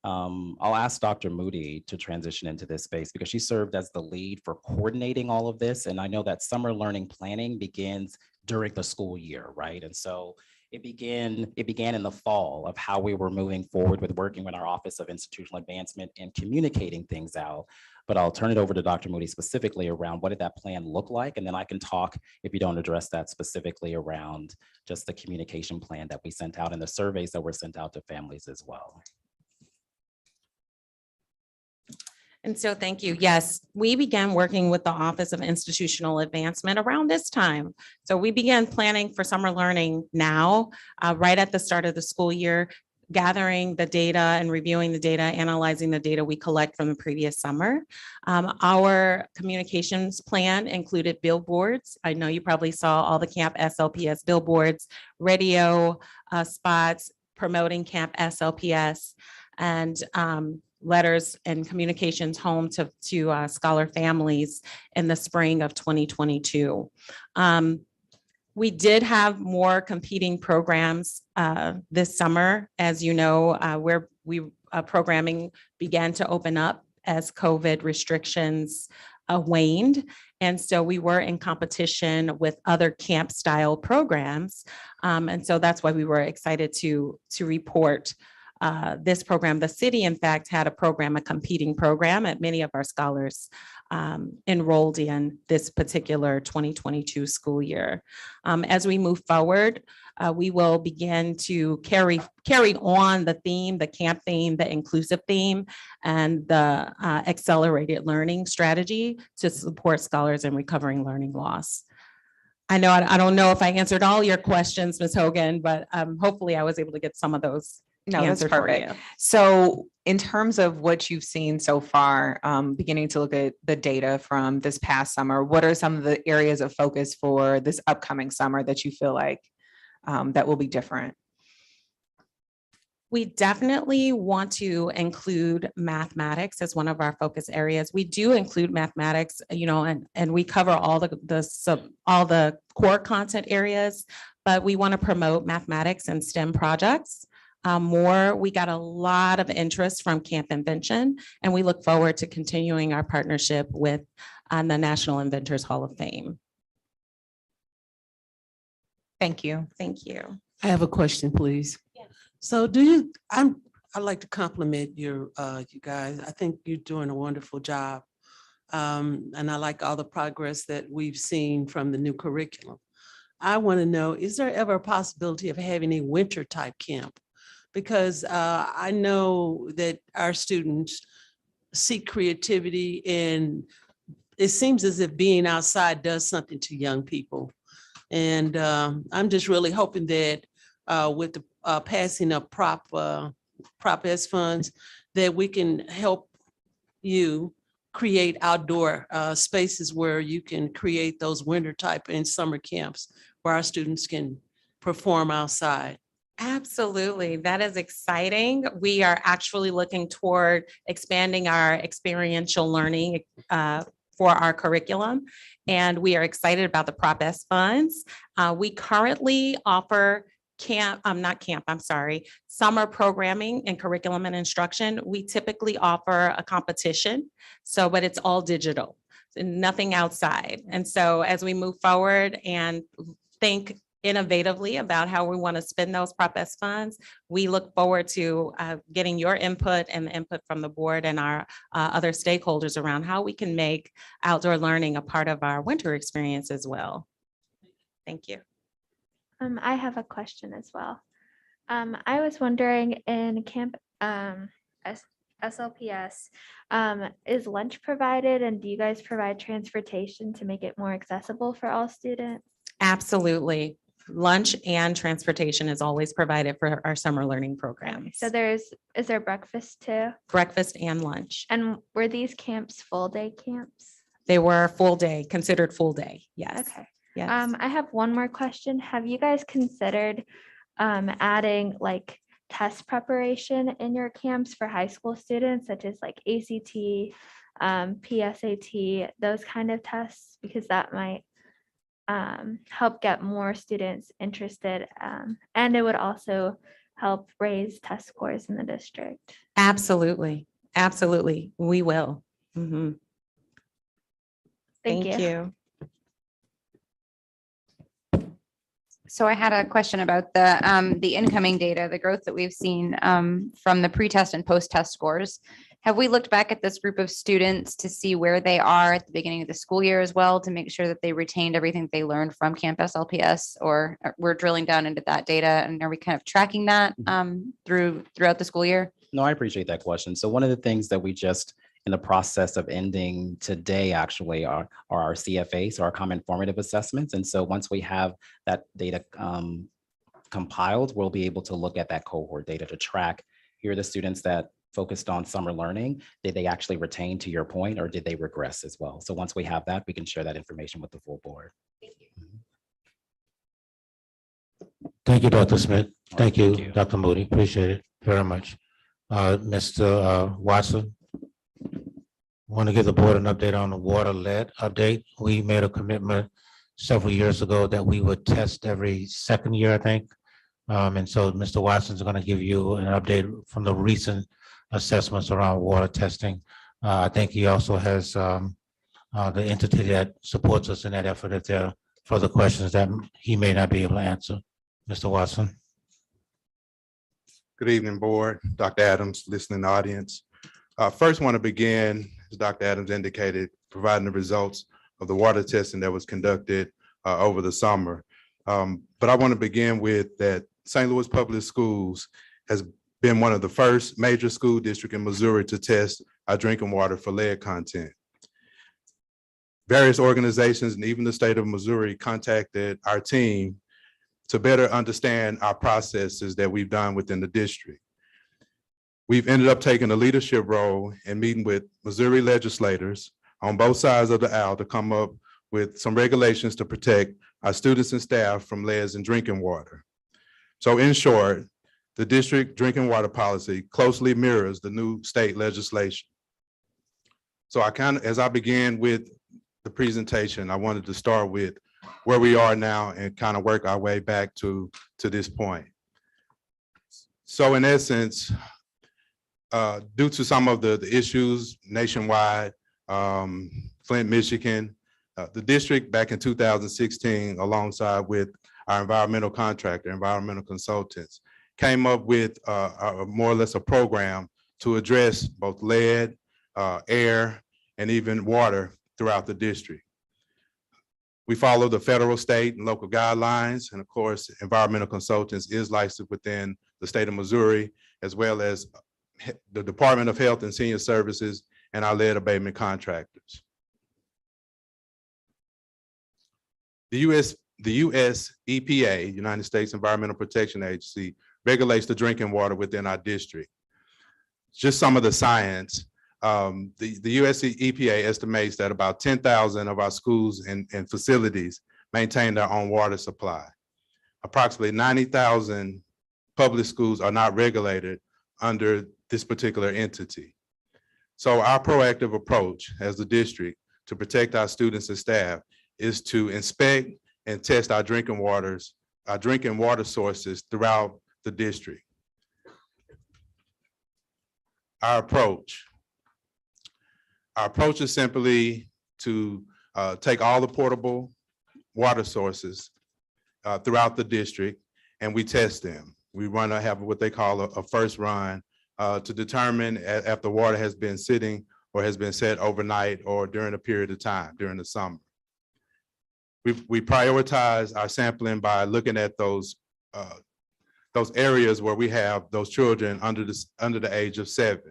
I'll ask Dr. Moody to transition into this space because she served as the lead for coordinating all of this. And I know that summer learning planning begins during the school year, right? And so it began in the fall of how we were moving forward with working with our Office of Institutional Advancement and communicating things out. But I'll turn it over to Dr. Moody specifically around what did that plan look like? And then I can talk, if you don't address that specifically, around just the communication plan that we sent out and the surveys that were sent out to families as well. And so thank you. Yes, we began working with the Office of Institutional Advancement around this time. So we began planning for summer learning now, right at the start of the school year, gathering the data and reviewing the data, analyzing the data we collect from the previous summer. Our communications plan included billboards. I know you probably saw all the Camp SLPS billboards, radio spots promoting Camp SLPS, and letters and communications home to scholar families in the spring of 2022. We did have more competing programs this summer. As you know, where programming began to open up as COVID restrictions waned. And so we were in competition with other camp style programs. And so that's why we were excited to report this program. The city, in fact, had a competing program at many of our scholars enrolled in this particular 2022 school year. As we move forward, we will begin to carry on the theme, the camp theme, the inclusive theme, and the accelerated learning strategy to support scholars in recovering learning loss. I know I don't know if I answered all your questions, Ms. Hogan, but hopefully I was able to get some of those. No, that's perfect. So in terms of what you've seen so far, beginning to look at the data from this past summer, what are some of the areas of focus for this upcoming summer that you feel like that will be different? We definitely want to include mathematics as one of our focus areas. We do include mathematics, and we cover all the core content areas, but we want to promote mathematics and STEM projects. We got a lot of interest from Camp Invention, and we look forward to continuing our partnership with the National Inventors Hall of Fame. Thank you. Thank you. I have a question, please. Yes. So I'd like to compliment you guys. I think you're doing a wonderful job. And I like all the progress that we've seen from the new curriculum. I want to know, is there ever a possibility of having a winter type camp? Because I know that our students seek creativity, and it seems as if being outside does something to young people. And I'm just really hoping that with the passing of Prop S funds, that we can help you create outdoor spaces where you can create those winter type and summer camps where our students can perform outside. Absolutely. That is exciting. We are actually looking toward expanding our experiential learning for our curriculum, and we are excited about the Prop S funds. We currently offer summer programming and curriculum and instruction. We typically offer a competition, but it's all digital, nothing outside. And so as we move forward and think innovatively about how we want to spend those Prop S funds, we look forward to getting your input and the input from the board and our other stakeholders around how we can make outdoor learning a part of our winter experience as well. Thank you. I have a question as well. I was wondering, in Camp SLPS, is lunch provided, and do you guys provide transportation to make it more accessible for all students? Absolutely. Lunch and transportation is always provided for our summer learning programs. So is there breakfast too? Breakfast and lunch. And were these camps full day camps? They were full day, considered full day. Yes. Okay. Yes. I have one more question. Have you guys considered adding like test preparation in your camps for high school students, such as like ACT, PSAT, those kind of tests? Because that might help get more students interested, and it would also help raise test scores in the district. Absolutely. Absolutely. We will. Mhm. Thank you. So I had a question about the incoming data, the growth that we've seen from the pre-test and post-test scores. Have we looked back at this group of students to see where they are at the beginning of the school year as well, to make sure that they retained everything they learned from Campus LPS, or we're drilling down into that data, and are we kind of tracking that throughout the school year? No, I appreciate that question. So one of the things that we just in the process of ending today actually are our CFAs, our common formative assessments. And so once we have that data compiled, we'll be able to look at that cohort data to track, here are the students that focused on summer learning. Did they actually retain, to your point, or did they regress as well? So once we have that, we can share that information with the full board. Thank you, Dr. Smith. Thank you, Dr. Moody. Appreciate it very much. Mr. Watson, want to give the board an update on the water lead update. We made a commitment several years ago that we would test every second year, I think. And so Mr. Watson's going to give you an update from the recent assessments around water testing. I think he also has the entity that supports us in that effort if there are further questions that he may not be able to answer. Mr. Watson. Good evening, board, Dr. Adams, listening audience. First, want to begin, as Dr. Adams indicated, providing the results of the water testing that was conducted over the summer. But I want to begin with that St. Louis Public Schools has been one of the first major school districts in Missouri to test our drinking water for lead content. Various organizations and even the state of Missouri contacted our team to better understand our processes that we've done within the district. We've ended up taking a leadership role in meeting with Missouri legislators on both sides of the aisle to come up with some regulations to protect our students and staff from leads in drinking water. So in short, the district drinking water policy closely mirrors the new state legislation. So as I began with the presentation, I wanted to start with where we are now and kind of work our way back to this point. So in essence, due to some of the issues nationwide, Flint, Michigan, the district back in 2016, alongside with our environmental contractor, environmental consultants, came up with more or less a program to address both lead, air, and even water throughout the district. We follow the federal, state, and local guidelines, and of course, environmental consultants is licensed within the state of Missouri, as well as the Department of Health and Senior Services and our lead abatement contractors. The U.S. EPA, United States Environmental Protection Agency, regulates the drinking water within our district. Just some of the science. The U.S. EPA estimates that about 10,000 of our schools and facilities maintain their own water supply. Approximately 90,000 public schools are not regulated under this particular entity. So our proactive approach as the district to protect our students and staff is to inspect and test our drinking water sources throughout the district. Our approach is simply to take all the portable water sources throughout the district, and we test them. We have what they call a first run to determine if the water has been sitting or has been set overnight or during a period of time during the summer. We prioritize our sampling by looking at those areas where we have those children under the age of 7.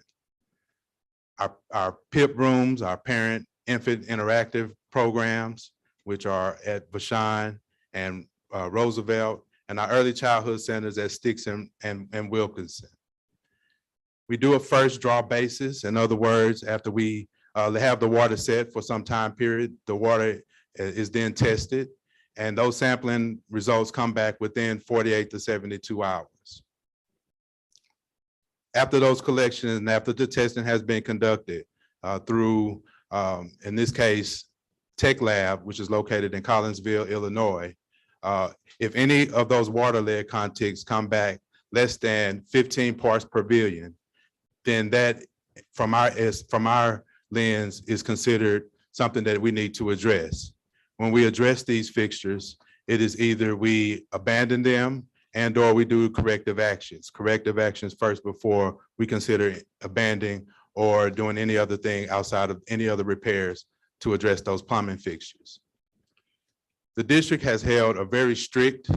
Our PIP rooms, our parent infant interactive programs, which are at Vashon and Roosevelt, and our early childhood centers at Sticks and Wilkinson. We do a first draw basis. In other words, after we have the water set for some time period, the water is then tested. And those sampling results come back within 48 to 72 hours. After those collections and after the testing has been conducted through, in this case, Tech Lab, which is located in Collinsville, Illinois, if any of those water lead contents come back less than 15 parts per billion, then that from our lens is considered something that we need to address. When we address these fixtures, it is either we abandon them and or we do corrective actions first before we consider abandoning or doing any other thing outside of any other repairs to address those plumbing fixtures. The district has held a very strict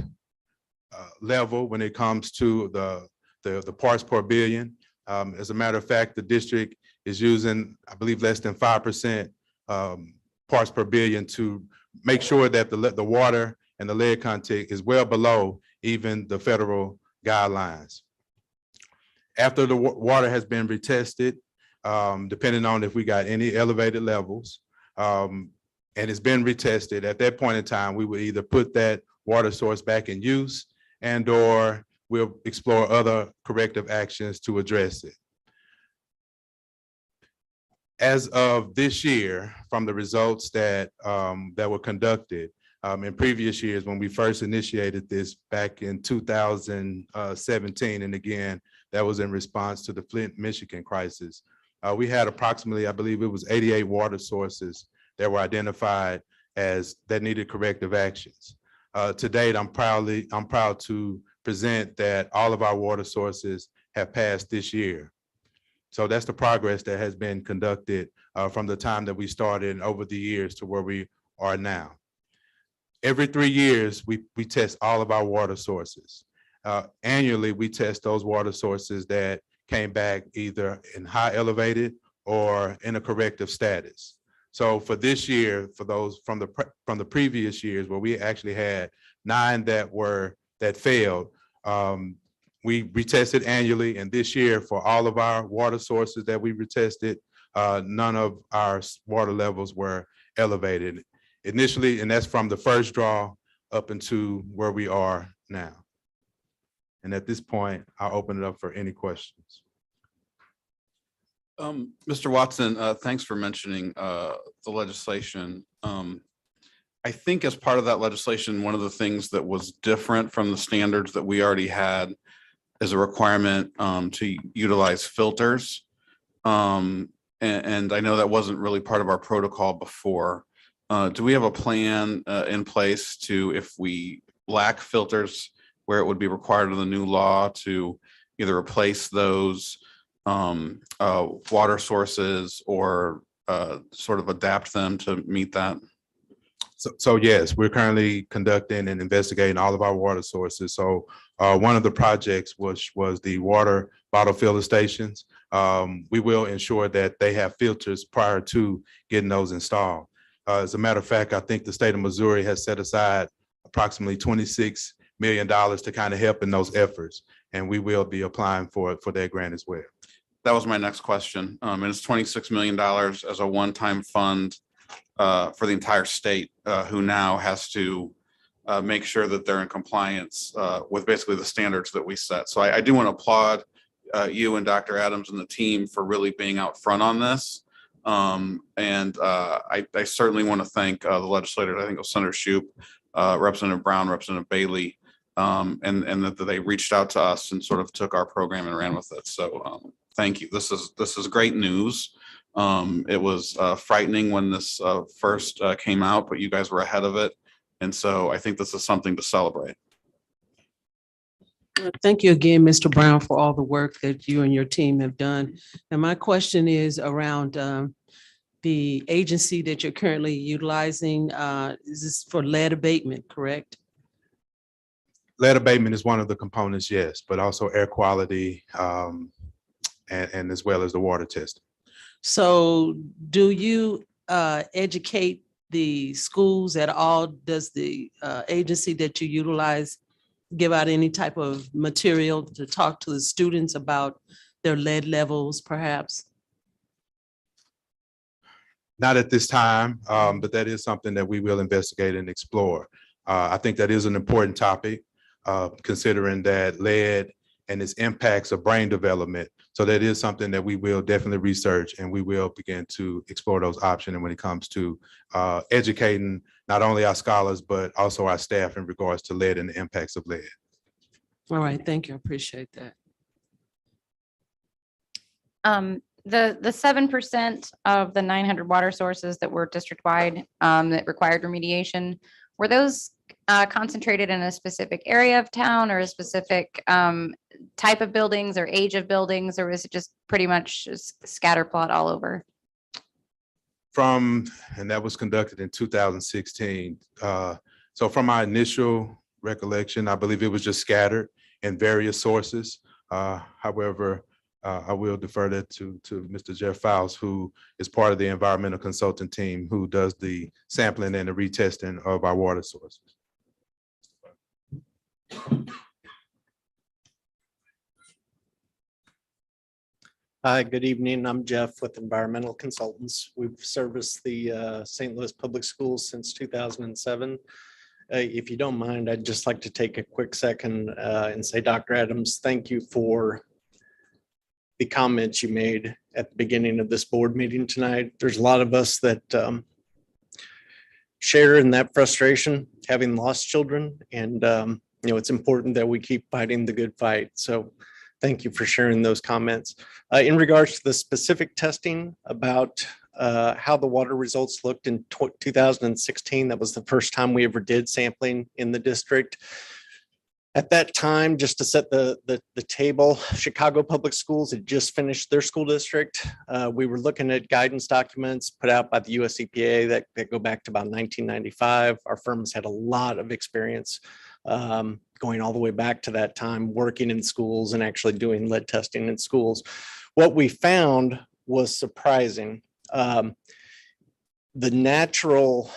level when it comes to the parts per billion. As a matter of fact, the district is using, I believe, less than 5% parts per billion to make sure that the water and the lead content is well below even the federal guidelines. After the water has been retested, depending on if we got any elevated levels, and it's been retested, at that point in time, we will either put that water source back in use and or we'll explore other corrective actions to address it. As of this year, from the results that were conducted in previous years when we first initiated this back in 2017, and again, that was in response to the Flint, Michigan crisis, we had approximately, I believe it was 88 water sources that were identified as that needed corrective actions. To date, I'm proud to present that all of our water sources have passed this year. So that's the progress that has been conducted from the time that we started and over the years to where we are now. Every 3 years, we test all of our water sources. Annually, we test those water sources that came back either in high elevated or in a corrective status. So for this year, for those from the previous years where we actually had 9 that failed, we retested annually, and this year for all of our water sources that we retested, none of our water levels were elevated initially, and that's from the first draw up into where we are now. And at this point, I'll open it up for any questions. Mr. Watson, thanks for mentioning the legislation. I think as part of that legislation, one of the things that was different from the standards that we already had is a requirement to utilize filters. And I know that wasn't really part of our protocol before. Do we have a plan in place to, if we lack filters, where it would be required in the new law to either replace those water sources or sort of adapt them to meet that? So yes, we're currently conducting and investigating all of our water sources. So one of the projects was the water bottle filler stations. We will ensure that they have filters prior to getting those installed. As a matter of fact, I think the state of Missouri has set aside approximately $26 million to kind of help in those efforts. And we will be applying for that grant as well. That was my next question. And it's $26 million as a one-time fund for the entire state, who now has to make sure that they're in compliance with basically the standards that we set. So I do want to applaud you and Dr. Adams and the team for really being out front on this. And I certainly want to thank the legislators. I think it was Senator Shoup, Representative Brown, Representative Bailey, and that they reached out to us and sort of took our program and ran with it. So thank you. This is great news. It was frightening when this first came out, but you guys were ahead of it. And so I think this is something to celebrate. Thank you again, Mr. Brown, for all the work that you and your team have done. And my question is around the agency that you're currently utilizing. Is this for lead abatement, correct? Lead abatement is one of the components, yes, but also air quality and as well as the water testing. So do you educate the schools at all? Does the agency that you utilize give out any type of material to talk to the students about their lead levels, perhaps? Not at this time, but that is something that we will investigate and explore. I think that is an important topic, considering that lead and its impacts of brain development. So that is something that we will definitely research, and we will begin to explore those options. And when it comes to educating not only our scholars, but also our staff in regards to lead and the impacts of lead. All right, thank you. I appreciate that. The 7% of the 900 water sources that were district-wide that required remediation, were those concentrated in a specific area of town or a specific type of buildings or age of buildings, or was it just pretty much just scatter plot all over? And that was conducted in 2016. So from my initial recollection, I believe it was just scattered in various sources. However, I will defer that to Mr. Jeff Faust, who is part of the environmental consultant team who does the sampling and the retesting of our water sources. Hi, good evening. I'm Jeff with Environmental Consultants. We've serviced the St. Louis Public Schools since 2007. If you don't mind, I'd just like to take a quick second and say, Dr. Adams, thank you for the comments you made at the beginning of this board meeting tonight. There's a lot of us that share in that frustration, having lost children. And, it's important that we keep fighting the good fight. So thank you for sharing those comments. In regards to the specific testing about how the water results looked in 2016, that was the first time we ever did sampling in the district. At that time, just to set the table, Chicago Public Schools had just finished their school district. We were looking at guidance documents put out by the US EPA that go back to about 1995. Our firms had a lot of experience going all the way back to that time, working in schools and actually doing lead testing in schools. What we found was surprising. The natural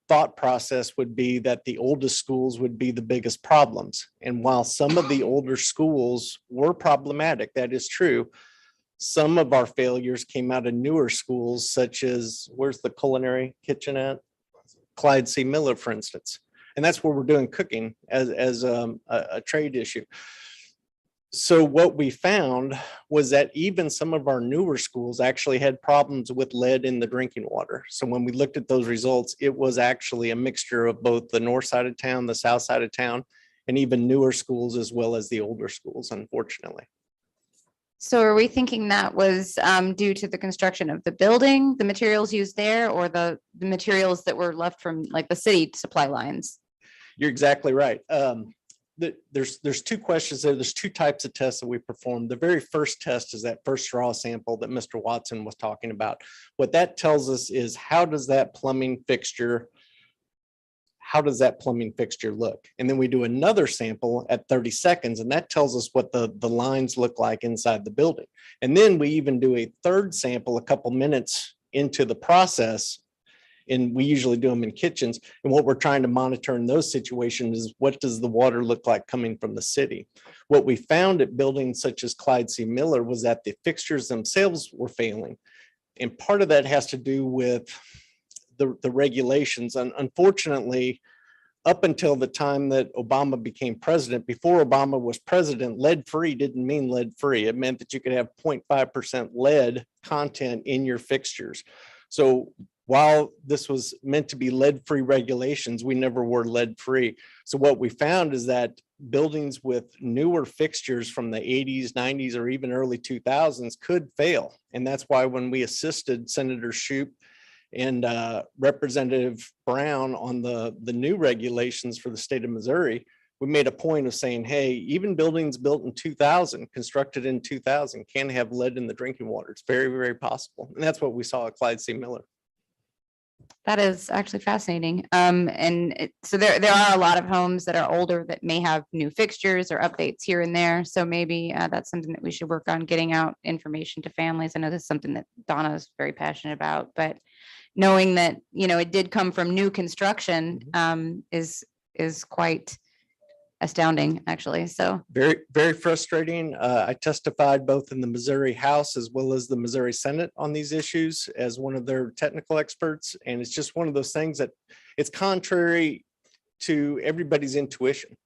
thought process would be that the oldest schools would be the biggest problems. And while some of the older schools were problematic, that is true, some of our failures came out of newer schools, such as, where's the culinary kitchen at? Clyde C. Miller, for instance. And that's where we're doing cooking as a trade issue. So what we found was that even some of our newer schools actually had problems with lead in the drinking water. So when we looked at those results, it was actually a mixture of both the north side of town, the south side of town, and even newer schools as well as the older schools, unfortunately. So are we thinking that was due to the construction of the building, the materials used there, or the materials that were left from like the city supply lines? You're exactly right. There's two questions there. There's two types of tests that we perform. The very first test is that first raw sample that Mr. Watson was talking about. What that tells us is how does that plumbing fixture look? And then we do another sample at 30 seconds, and that tells us what the lines look like inside the building. And then we even do a third sample a couple minutes into the process, and we usually do them in kitchens. And what we're trying to monitor in those situations is what does the water look like coming from the city? What we found at buildings such as Clyde C. Miller was that the fixtures themselves were failing. And part of that has to do with the regulations. And unfortunately, up until the time that Obama became president, before Obama was president, lead-free didn't mean lead-free. It meant that you could have 0.5% lead content in your fixtures. So while this was meant to be lead-free regulations, we never were lead-free. So what we found is that buildings with newer fixtures from the 80s, 90s, or even early 2000s could fail. And that's why when we assisted Senator Shoup and Representative Brown on the new regulations for the state of Missouri, we made a point of saying, hey, even buildings built in 2000, constructed in 2000, can have lead in the drinking water. It's very, very possible. And that's what we saw at Clyde C. Miller. That is actually fascinating. So there are a lot of homes that are older that may have new fixtures or updates here and there. So maybe that's something that we should work on, getting out information to families. I know this is something that Donna is very passionate about, but knowing that, it did come from new construction is quite astounding, actually. So very, very frustrating. I testified both in the Missouri House as well as the Missouri Senate on these issues as one of their technical experts. And it's just one of those things that it's contrary to everybody's intuition.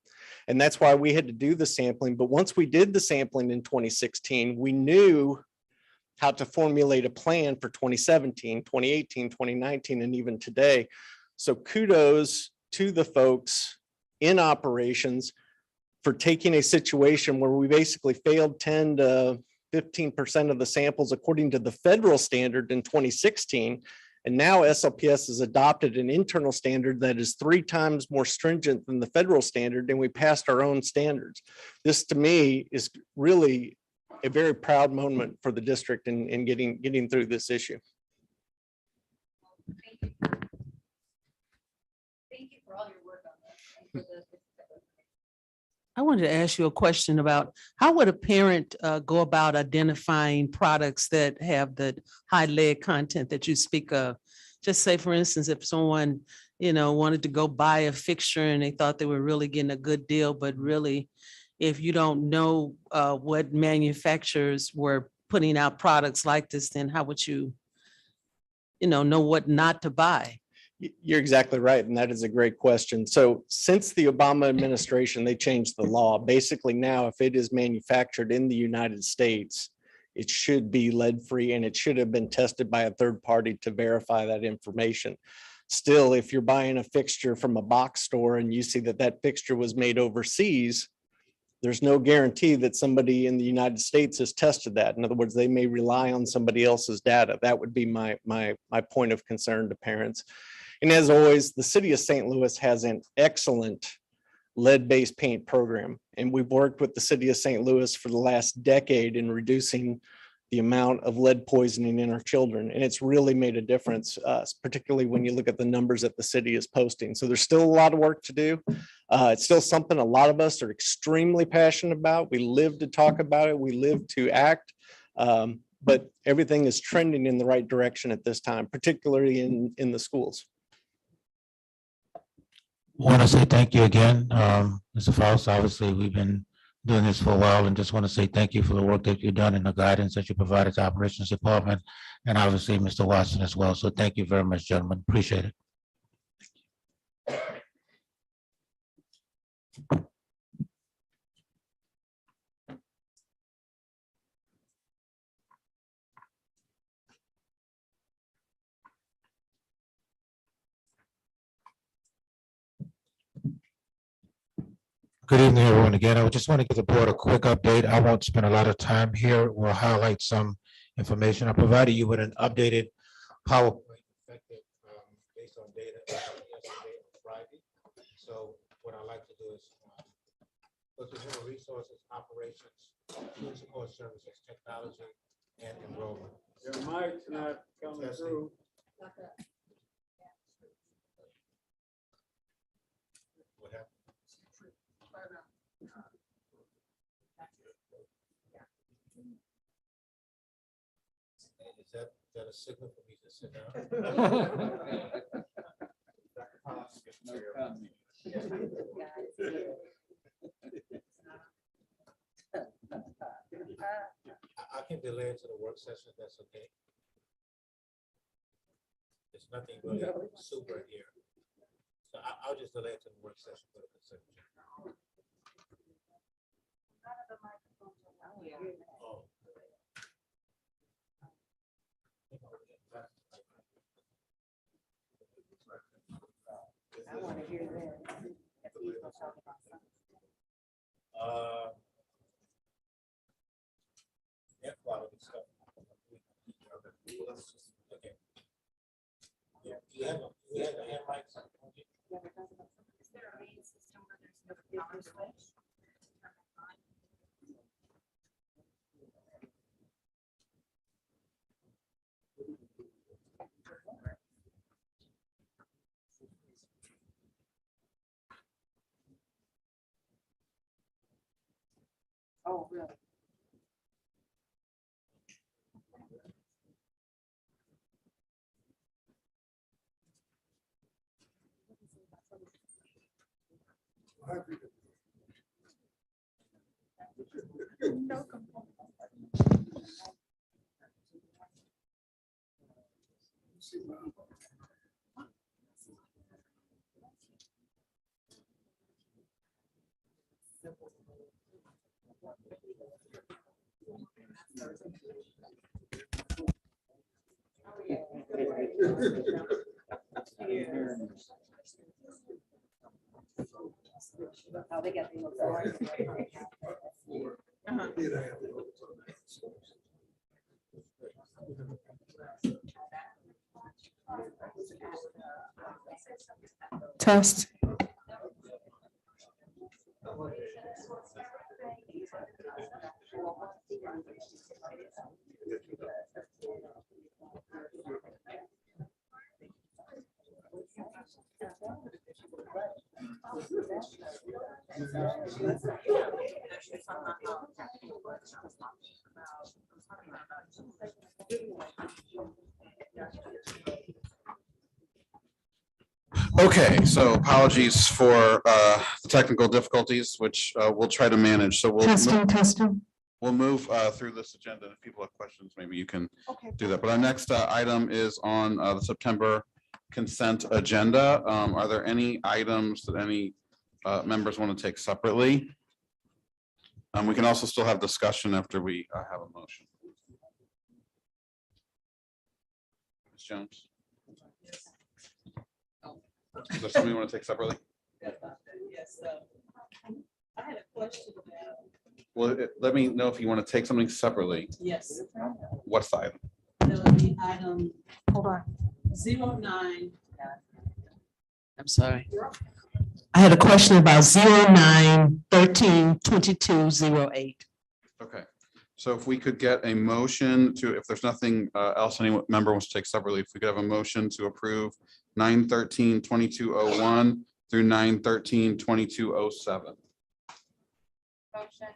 And that's why we had to do the sampling. But once we did the sampling in 2016, we knew how to formulate a plan for 2017, 2018, 2019, and even today. So kudos to the folks in operations for taking a situation where we basically failed 10 to 15% of the samples according to the federal standard in 2016. And now SLPS has adopted an internal standard that is 3 times more stringent than the federal standard, and we passed our own standards. This to me is really a very proud moment for the district in getting through this issue. Thank you for all your work on this. I wanted to ask you a question about how would a parent go about identifying products that have the high lead content that you speak of? Just say, for instance, if someone, wanted to go buy a fixture and they thought they were really getting a good deal, but really, if you don't know what manufacturers were putting out products like this, then how would you, know what not to buy? You're exactly right. And that is a great question. So since the Obama administration, they changed the law. Basically now, if it is manufactured in the United States, it should be lead-free and it should have been tested by a third party to verify that information. Still, if you're buying a fixture from a box store and you see that that fixture was made overseas, there's no guarantee that somebody in the United States has tested that. In other words, they may rely on somebody else's data. That would be my point of concern to parents. And as always, the city of St. Louis has an excellent lead-based paint program. And we've worked with the city of St. Louis for the last decade in reducing the amount of lead poisoning in our children. And it's really made a difference, particularly when you look at the numbers that the city is posting. So there's still a lot of work to do. It's still something a lot of us are extremely passionate about. We live to talk about it. We live to act. But everything is trending in the right direction at this time, particularly in the schools. I want to say thank you again, Mr. Faust. Obviously, we've been doing this for a while and just want to say thank you for the work that you've done and the guidance that you provided to Operations Department and obviously Mr. Watson as well. So thank you very much, gentlemen. Appreciate it. Good evening, everyone. Again, I just want to give the board a quick update. I won't spend a lot of time here. We'll highlight some information. I provided you with an updated PowerPoint effective based on data yesterday on Friday. So what I like to do is look at human resources, operations, student support services, technology, and enrollment. Your mic's not coming through. What happened? Is that a signal for me to sit down? I can delay it to the work session if that's okay. There's nothing really super here. So I'll just delay it to the work session for the consent agenda. Oh. I want to hear that. Yeah, quality stuff. Okay. Yeah, you have a hand mic. Is there a main system where there's no power switch? Oh, really? No complaint. Test. Okay, so apologies for the technical difficulties, which we'll try to manage. So we'll Testing. we'll move through this agenda. If people have questions, maybe you can do that. But our next item is on the September consent agenda. Are there any items that any members want to take separately? We can also still have discussion after we have a motion. Ms. Jones? Is there something you want to take separately? Yes, I had a question about. Well, let me know if you want to take something separately. Yes. What's the item? The item, hold on, 09. I'm sorry. I had a question about 09-13-2208. Okay, so if we could get a motion to, if there's nothing else any member wants to take separately, if we could have a motion to approve 9-13-2201 through 9-13-2207.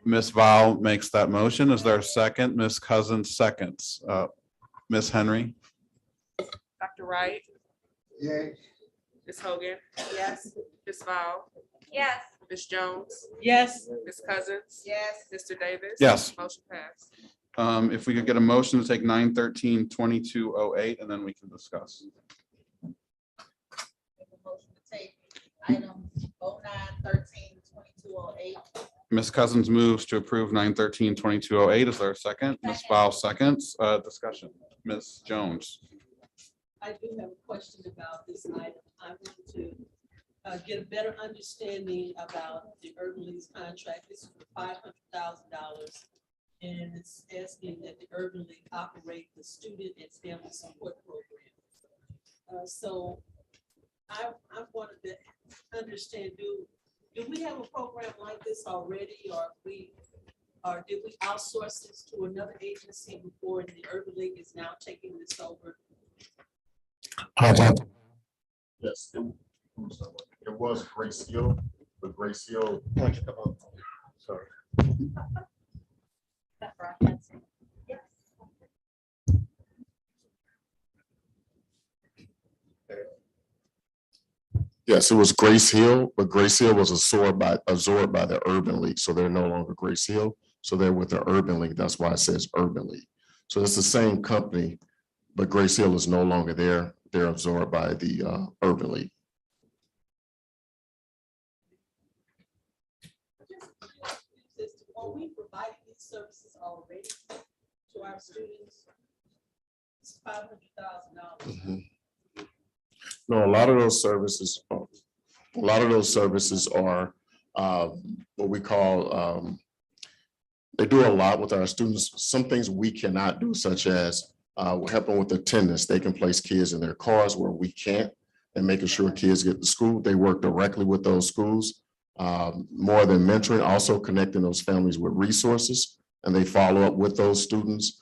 Ms. Val makes that motion. Is there a second? Ms. Cousins seconds. Ms. Henry? Dr. Wright, Yay. Ms. Hogan. Yes. Ms. Val, Yes. Ms. Jones, Yes. Ms. Cousins. Yes. Mr. Davis. Yes. Motion passed. If we could get a motion to take 9-13-2208, and then we can discuss. Item 09-13-2208. Ms. Cousins moves to approve 9-13-2208. Is there a second? Ms. Val seconds. Discussion. Ms. Jones. I do have a question about this item. I want to get a better understanding about the Urban League's contract. This is for $500,000. And it's asking that the Urban League operate the student and family support program. So I wanted to understand, do we have a program like this already, or did we outsource this to another agency before the Urban League is now taking this over? Yes, it was Grace Hill, but Grace Hill. Sorry. Yes, it was Grace Hill, but Grace Hill was absorbed by the Urban League, so they're no longer Grace Hill. So they're with the Urban League. That's why it says Urban League. So it's the same company, but Grace Hill is no longer there. They're absorbed by the Urban League. Are we providing these services already to our students? It's $500,000. No, a lot of those services are what we call, they do a lot with our students. Some things we cannot do, such as helping with attendance. They can place kids in their cars where we can't, and making sure kids get to school. They work directly with those schools. More than mentoring, also connecting those families with resources, and they follow up with those students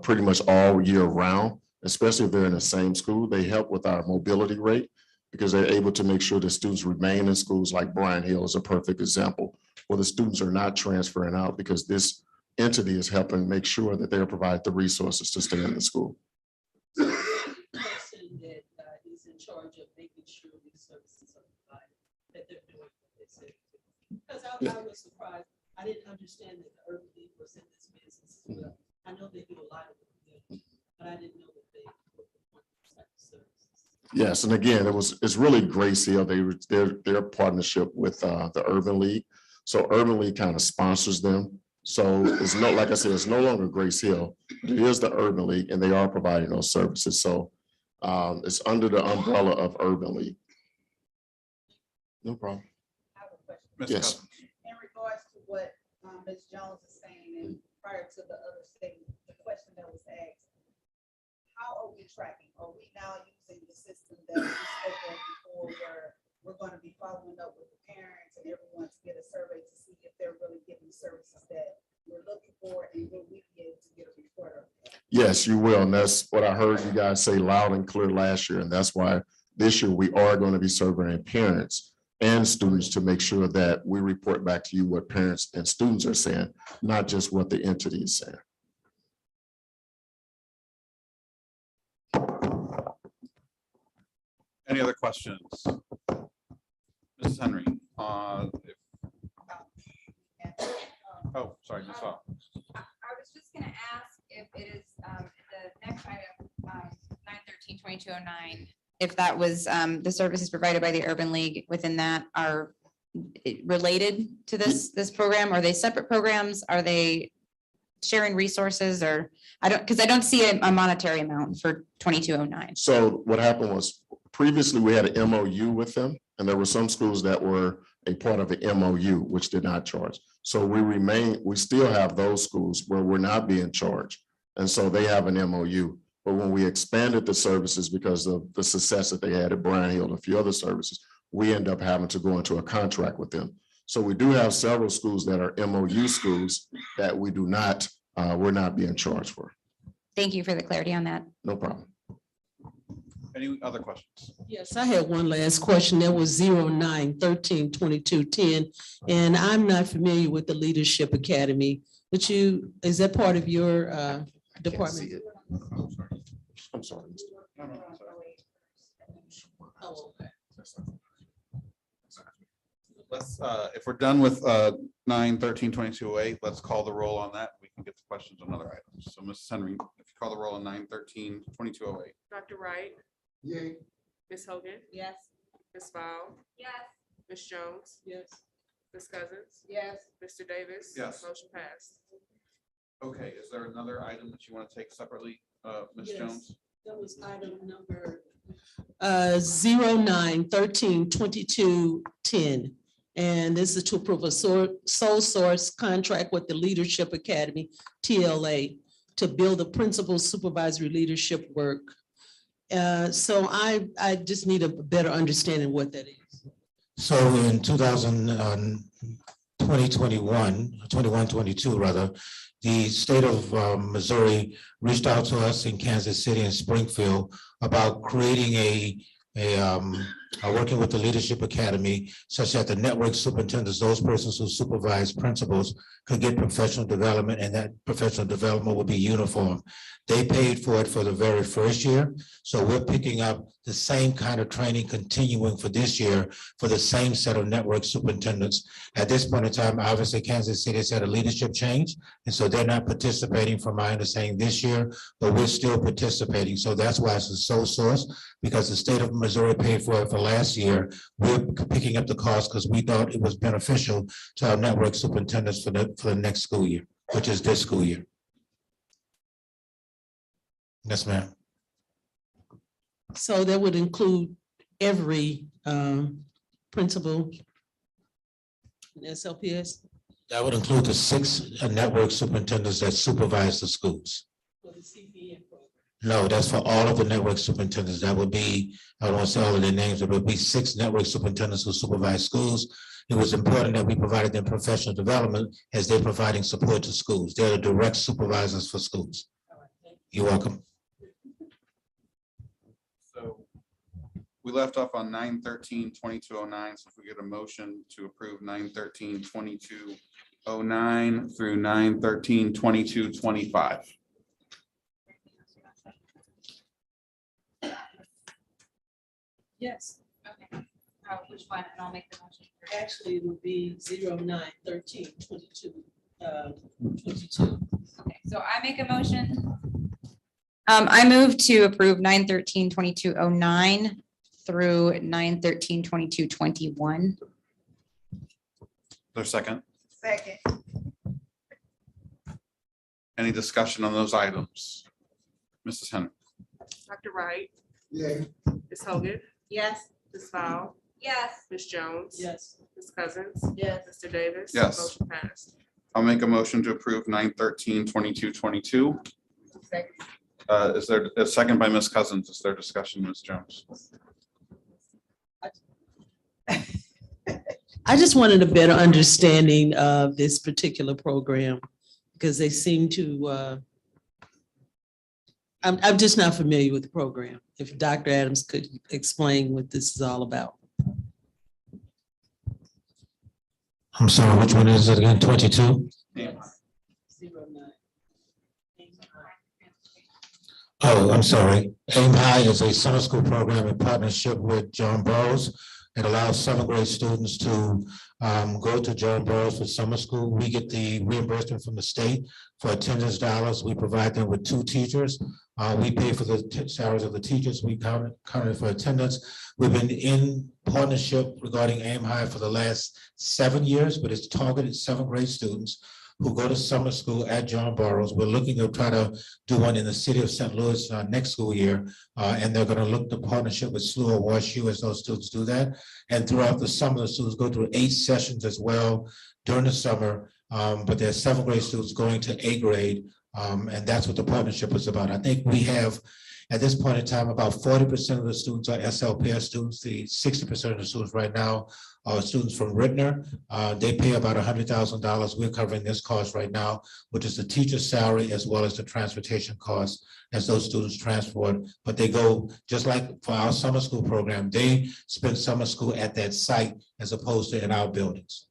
pretty much all year round, especially if they're in the same school. They help with our mobility rate because they're able to make sure that students remain in schools. Like Bryan Hill is a perfect example, where the students are not transferring out because this entity is helping make sure that they're provided the resources to stay in the school. Person that is in charge of making sure these services are provided, that they're doing what they say. Because I was surprised. I didn't understand that the Urban League was in this business. I know they do a lot of it, but I didn't know that they were performing this type of services. Yes, and again, it's really Grace Hill. They're partnership with the Urban League. So Urban League kind of sponsors them. So it's no, like I said, it's no longer Grace Hill. It is the Urban League and they are providing those services. So it's under the umbrella of Urban League. No problem. Yes. In regards to what Ms. Jones is saying, and prior to the other statement, the question that was asked, how are we tracking? Are we now using the system that we spoke of before, where we're going to be following up with the parents and everyone to get a survey to see if they're really getting the services that we're looking for, and will we be able to get a report of that? Yes, you will. And that's what I heard you guys say loud and clear last year. And that's why this year we are going to be surveying parents and students to make sure that we report back to you what parents and students are saying, not just what the entity is saying. Any other questions? Mrs. Henry, oh, sorry, Ms. Hall. I was just going to ask if it is the next item, 913-2209, if that was the services provided by the Urban League within that are related to this program? Are they separate programs? Are they sharing resources, or because I don't see a monetary amount for 2209. So what happened was previously we had an MOU with them, and there were some schools that were a part of an MOU, which did not charge. So we still have those schools where we're not being charged. And so they have an MOU. But when we expanded the services because of the success that they had at Bryan Hill and a few other services, we end up having to go into a contract with them. So we do have several schools that are MOU schools that we do not, we're not being charged for. Thank you for the clarity on that. No problem. Any other questions? Yes, I had one last question. That was 09-13-22-10, and I'm not familiar with the Leadership Academy. But is that part of your department? I'm sorry. Oh, okay. Let's, if we're done with 9-13-2208, let's call the roll on that. We can get the questions on other items. So Mrs. Henry, if you call the roll on 9-13-2208. Dr. Wright. Yay. Ms. Hogan. Yes. Ms. Ball. Yes. Ms. Jones. Yes. Ms. Cousins. Yes. Mr. Davis. Yes. Motion passed. Okay, is there another item that you want to take separately, Ms. Yes. Jones? That was item number 09-13-22-10. And this is to approve a sole source contract with the Leadership Academy, TLA, to build a principal supervisory leadership work. So I just need a better understanding of what that is. So in 2021-22 rather, the state of Missouri reached out to us in Kansas City and Springfield about creating working with the Leadership Academy such that the network superintendents, those persons who supervise principals, could get professional development, and that professional development will be uniform. They paid for it for the very first year. So we're picking up the same kind of training continuing for this year for the same set of network superintendents. At this point in time, obviously Kansas City has had a leadership change. And so they're not participating from my understanding this year, but we're still participating. So that's why it's a sole source, because the state of Missouri paid for it for last year. We're picking up the cost because we thought it was beneficial to our network superintendents for the next school year, which is this school year. Yes, ma'am. So that would include every principal in SLPS? That would include the 6 network superintendents that supervise the schools. For the CPN program. No, that's for all of the network superintendents. That would be, I don't want to say all of their names, but it would be 6 network superintendents who supervise schools. It was important that we provided them professional development as they're providing support to schools. They're the direct supervisors for schools. You're welcome. So we left off on 9-13-2209. So if we get a motion to approve 9-13-2209 through 9-13-2225. Yes. Okay. Which one? And I'll make the motion. Actually, it would be 09-13-22. Okay, so I make a motion. I move to approve 9-13-2209 through 9-13-2221. There's a second. Second. Any discussion on those items? Mrs. Henry? Dr. Wright, Yeah. Ms. Hogan, Yes. Ms. Fowl, Yes. Ms. Jones. Yes. Ms. Cousins. Yes. Mr. Davis. Yes. Motion passed. I'll make a motion to approve 9/13/2222. Is there a second by Ms. Cousins? Is there discussion, Ms. Jones? I just wanted a better understanding of this particular program because they seem to, I'm just not familiar with the program. If Dr. Adams could explain what this is all about. I'm sorry, which one is it again? 22? Oh, I'm sorry. Aim High is a summer school program in partnership with John Burroughs. It allows seventh grade students to go to John Burroughs for summer school. We get the reimbursement from the state for attendance dollars. We provide them with 2 teachers. We pay for the salaries of the teachers. We count it for attendance. We've been in partnership regarding Aim High for the last 7 years, but it's targeted seventh grade students who go to summer school at John Burroughs. We're looking to try to do one in the city of St. Louis next school year. And they're going to look to partnership with SLU or WashU as those students do that. And throughout the summer, the students go through 8 sessions as well during the summer. But there's seventh grade students going to 8th grade. And that's what the partnership is about. I think we have, at this point in time, about 40% of the students are SLPS students. The 60% of the students right now are students from Rittner. They pay about $100,000. We're covering this cost right now, which is the teacher's salary as well as the transportation costs as those students transport. But they go, just like for our summer school program, they spend summer school at that site as opposed to in our buildings.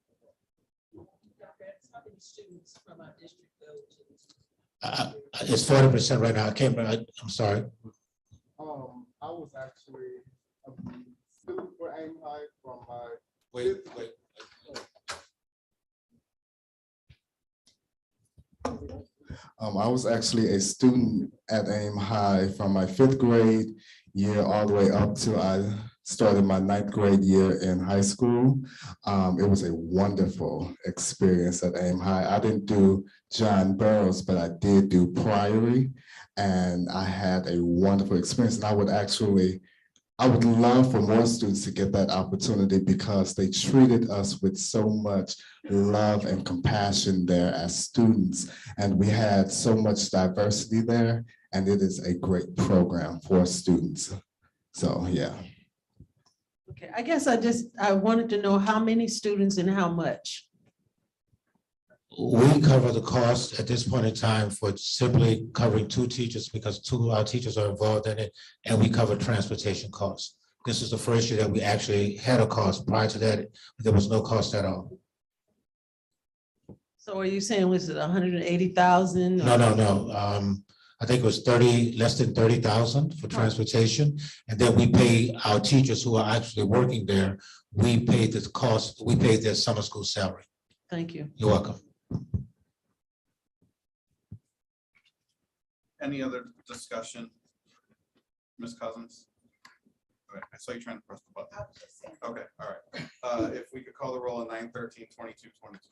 It's 40% right now. I can't remember. I'm sorry. I was actually a student for Aim High from my. Wait. I was actually a student at Aim High from my 5th grade year all the way up to I started my 9th grade year in high school. It was a wonderful experience at Aim High. I didn't do John Burroughs, but I did do Priory, and I had a wonderful experience. And I would love for more students to get that opportunity because they treated us with so much love and compassion there as students. And we had so much diversity there, and it is a great program for students. So, yeah. Okay, I guess I wanted to know how many students and how much. We cover the cost at this point in time for simply covering 2 teachers because 2 of our teachers are involved in it, and we cover transportation costs. This is the first year that we actually had a cost. Prior to that, there was no cost at all. So are you saying, was it 180,000? No. I think it was less than 30,000 for transportation. And then we pay our teachers who are actually working there. We paid the cost, we paid their summer school salary. Thank you. You're welcome. Any other discussion? Ms. Cousins? Okay, I saw you trying to press the button. Okay, all right. If we could call the roll on 9/13/2222.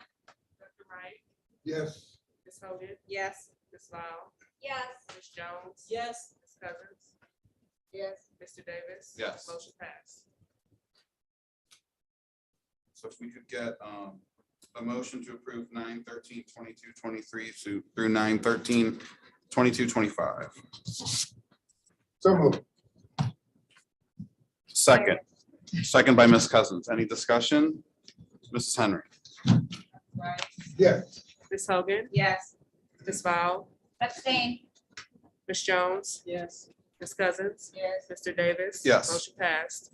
Dr. Wright, Yes. Ms. Hogan. Yes. Ms. Fowl, Yes. Ms. Jones. Yes. Ms. Cousins. Yes. Mr. Davis. Yes. Motion passed. So if we could get a motion to approve 9/13/2223 through 9/13/2225. So moved. Second by Ms. Cousins. Any discussion? Mrs. Henry? Yes. Ms. Hogan. Yes. Ms. Fowl, Abstain. Ms. Jones. Yes. Ms. Cousins. Yes. Mr. Davis. Yes. Motion passed.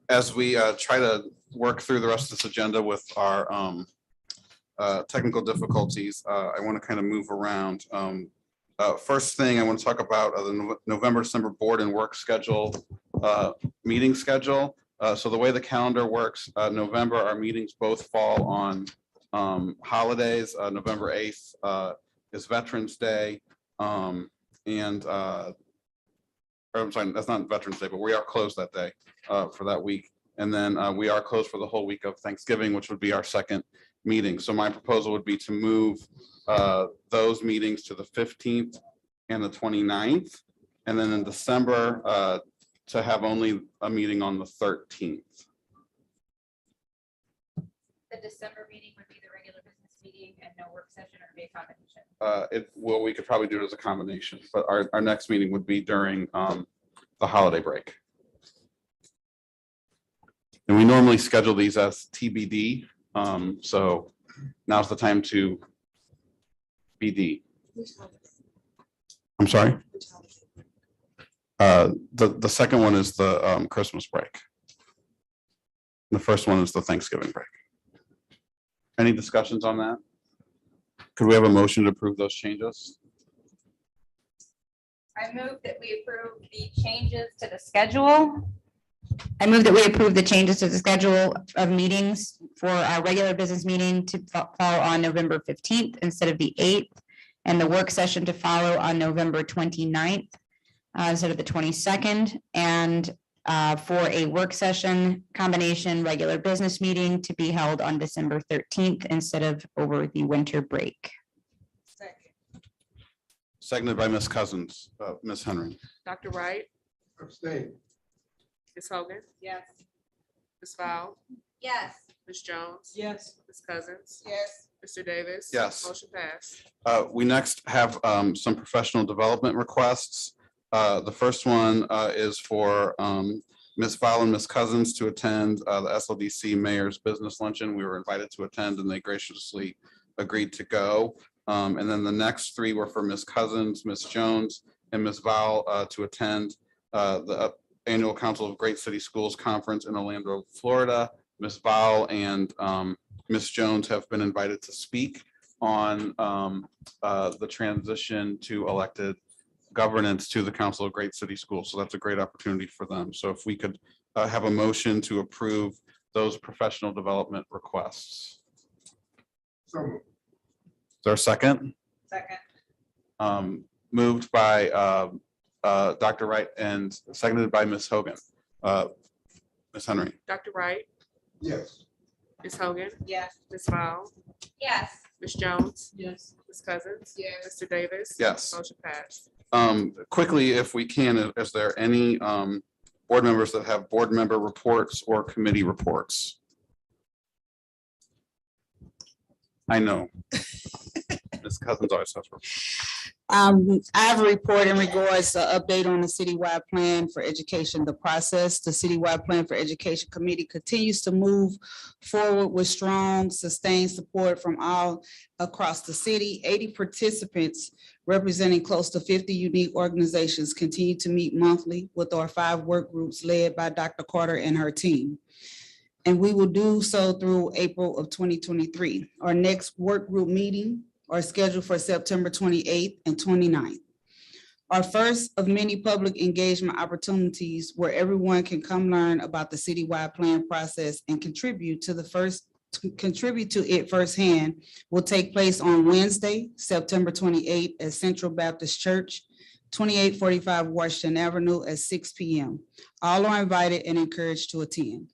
As we try to work through the rest of this agenda with our technical difficulties, I want to kind of move around. First thing I want to talk about the November, December board and work schedule, meeting schedule. So the way the calendar works, November, our meetings both fall on holidays. November 8th is Veterans Day. Or I'm sorry, that's not Veterans Day, but we are closed that day for that week. And then we are closed for the whole week of Thanksgiving, which would be our second meetings. So my proposal would be to move those meetings to the 15th and the 29th. And then in December, to have only a meeting on the 13th. The December meeting would be the regular business meeting and no work session or be a combination. Well, we could probably do it as a combination, but our next meeting would be during the holiday break. And we normally schedule these as TBD. So now's the time to BD. I'm sorry. The second one is the Christmas break. The first one is the Thanksgiving break. Any discussions on that? Could we have a motion to approve those changes? I move that we approve the changes to the schedule. I move that we approve the changes to the schedule of meetings for our regular business meeting to fall on November 15th instead of the 8th, and the work session to follow on November 29th instead of the 22nd, and for a work session combination regular business meeting to be held on December 13th instead of over the winter break. Seconded by Ms. Cousins. Ms. Henry. Dr. Wright, Abstain. Ms. Hogan, Yes. Ms. Fowl, Yes. Ms. Jones. Yes. Ms. Cousins, Yes. Mr. Davis. Yes. Motion passed. We next have some professional development requests. The first one is for Ms. Fowler and Ms. Cousins to attend the SLDC Mayor's Business Luncheon. We were invited to attend and they graciously agreed to go. And then the next three were for Ms. Cousins, Ms. Jones, and Ms. Val to attend the Annual Council of Great City Schools Conference in Orlando, Florida. Ms. Val and Ms. Jones have been invited to speak on the transition to elected governance to the Council of Great City Schools. So that's a great opportunity for them. So if we could have a motion to approve those professional development requests. So moved. Is there a second? Second. Moved by Dr. Wright and seconded by Ms. Hogan. Ms. Henry. Dr. Wright, Yes. Ms. Hogan, Yes. Ms. Fowl, Yes. Ms. Jones, Yes. Ms. Cousins. Yes. Mr. Davis. Yes. Motion passed. Quickly, if we can, is there any board members that have board member reports or committee reports? I know. Ms. Cousins always has. I have a report in regards to update on the citywide plan for education, the process. The citywide plan for education committee continues to move forward with strong, sustained support from all across the city. 80 participants representing close to 50 unique organizations continue to meet monthly with our 5 work groups led by Dr. Carter and her team. And we will do so through April of 2023. Our next work group meeting are scheduled for September 28th and 29th. Our first of many public engagement opportunities where everyone can come learn about the citywide plan process and contribute to it firsthand will take place on Wednesday, September 28th at Central Baptist Church, 2845 Washington Avenue at 6 p.m. All are invited and encouraged to attend.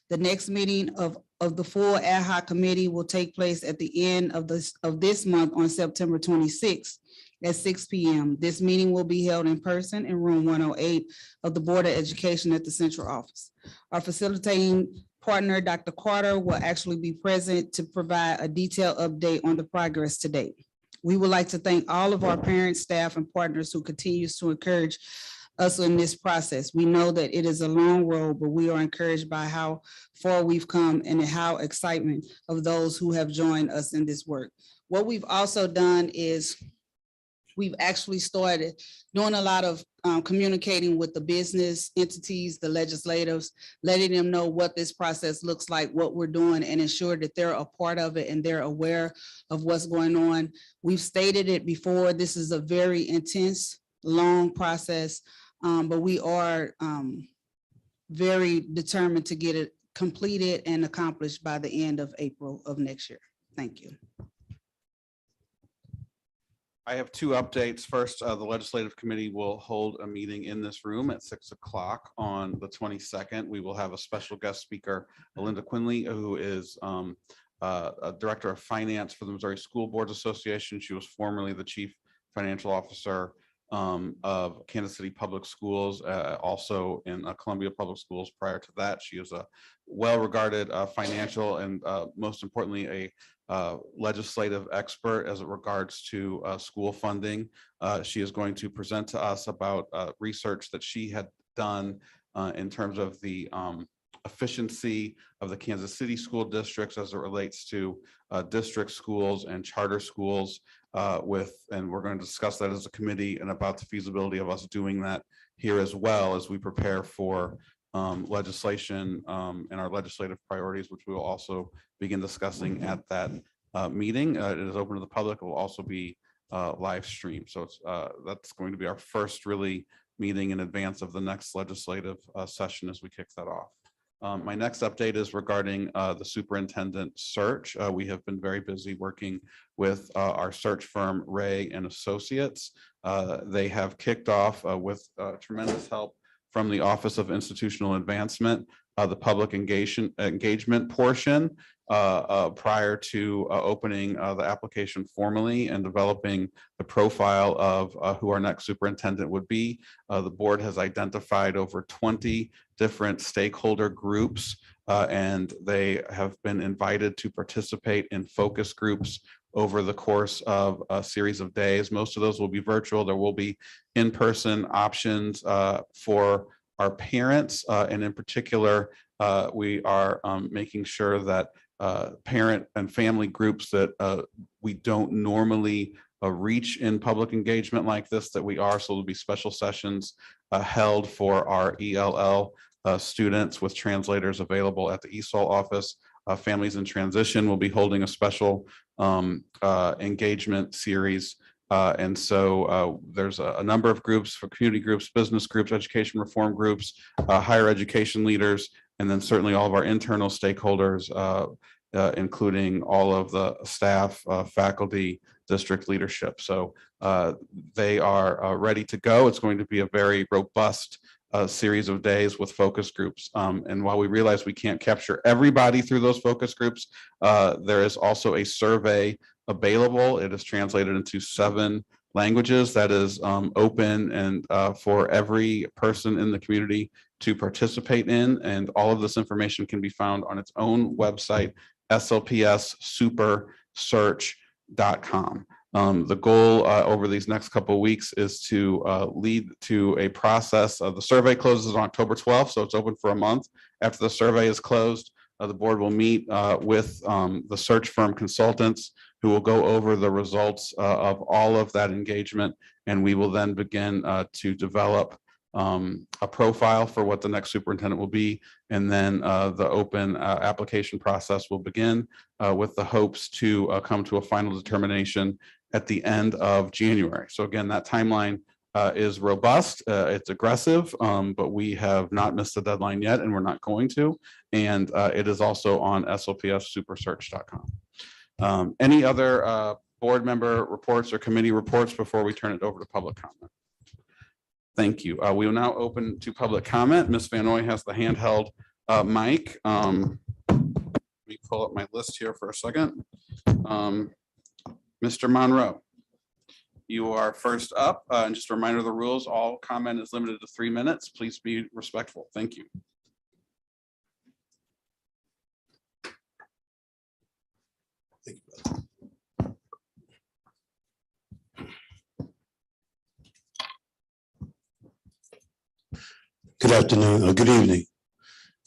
The next meeting of the full ad hoc committee will take place at the end of this month on September 26th at 6 p.m. This meeting will be held in person in room 108 of the Board of Education at the central office. Our facilitating partner, Dr. Carter, will actually be present to provide a detailed update on the progress to date. We would like to thank all of our parents, staff, and partners who continues to encourage us in this process. We know that it is a long road, but we are encouraged by how far we've come and how excitement of those who have joined us in this work. What we've also done is we've actually started doing a lot of communicating with the business entities, the legislators, letting them know what this process looks like, what we're doing, and ensure that they're a part of it and they're aware of what's going on. We've stated it before, this is a very intense, long process, but we are very determined to get it completed and accomplished by the end of April of next year. Thank you. I have 2 updates. First, the Legislative Committee will hold a meeting in this room at 6 o'clock on the 22nd. We will have a special guest speaker, Linda Quinley, who is Director of Finance for the Missouri School Boards Association. She was formerly the Chief Financial Officer of Kansas City Public Schools, also in Columbia Public Schools prior to that. She is a well-regarded financial and most importantly, a legislative expert as it regards to school funding. She is going to present to us about research that she had done in terms of the efficiency of the Kansas City school districts as it relates to district schools and charter schools and we're going to discuss that as a committee and about the feasibility of us doing that here as well as we prepare for legislation and our legislative priorities, which we will also begin discussing at that meeting. It is open to the public. It will also be live streamed. So that's going to be our first really meeting in advance of the next legislative session as we kick that off. My next update is regarding the superintendent search. We have been very busy working with our search firm, Ray and Associates. They have kicked off with tremendous help from the Office of Institutional Advancement, the public engagement portion prior to opening the application formally and developing the profile of who our next superintendent would be. The board has identified over 20 different stakeholder groups and they have been invited to participate in focus groups over the course of a series of days. Most of those will be virtual. There will be in-person options for our parents. And in particular, we are making sure that parent and family groups that we don't normally reach in public engagement like this, that we are. So there'll be special sessions held for our ELL students with translators available at the ESOL office. Families in Transition will be holding a special engagement series. And so there's a number of groups for community groups, business groups, education reform groups, higher education leaders, and then certainly all of our internal stakeholders, including all of the staff, faculty, district leadership. So they are ready to go. It's going to be a very robust series of days with focus groups. And while we realize we can't capture everybody through those focus groups, there is also a survey available. It is translated into 7 languages that is open and for every person in the community to participate in. And all of this information can be found on its own website, slpssupersearch.com. The goal over these next couple of weeks is to lead to a process. The survey closes on October 12th, so it's open for a month. After the survey is closed, the board will meet with the search firm consultants who will go over the results of all of that engagement, and we will then begin to develop a profile for what the next superintendent will be, and then the open application process will begin with the hopes to come to a final determination at the end of January. So again, that timeline is robust, it's aggressive, but we have not missed the deadline yet, and we're not going to. And it is also on slpssupersearch.com. Any other board member reports or committee reports before we turn it over to public comment? Thank you. We will now open to public comment. Ms. Van Noy has the handheld mic. Let me pull up my list here for a second. Mr. Monroe, you are first up. And just a reminder of the rules, all comment is limited to 3 minutes. Please be respectful. Thank you. Good afternoon or good evening,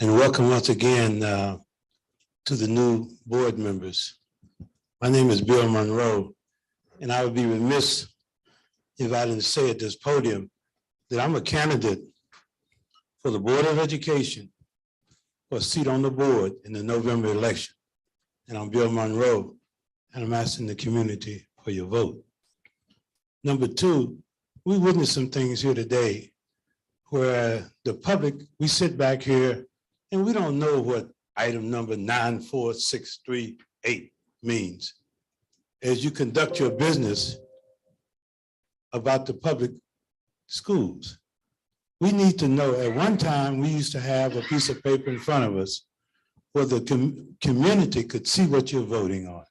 and welcome once again to the new board members. My name is Bill Monroe, and I would be remiss if I didn't say at this podium that I'm a candidate for the Board of Education for a seat on the board in the November election. And I'm Bill Monroe, and I'm asking the community for your vote. Number 2, we witnessed some things here today where the public, we sit back here and we don't know what item number 94638 means. As you conduct your business about the public schools, we need to know. At one time, we used to have a piece of paper in front of us where the community could see what you're voting on,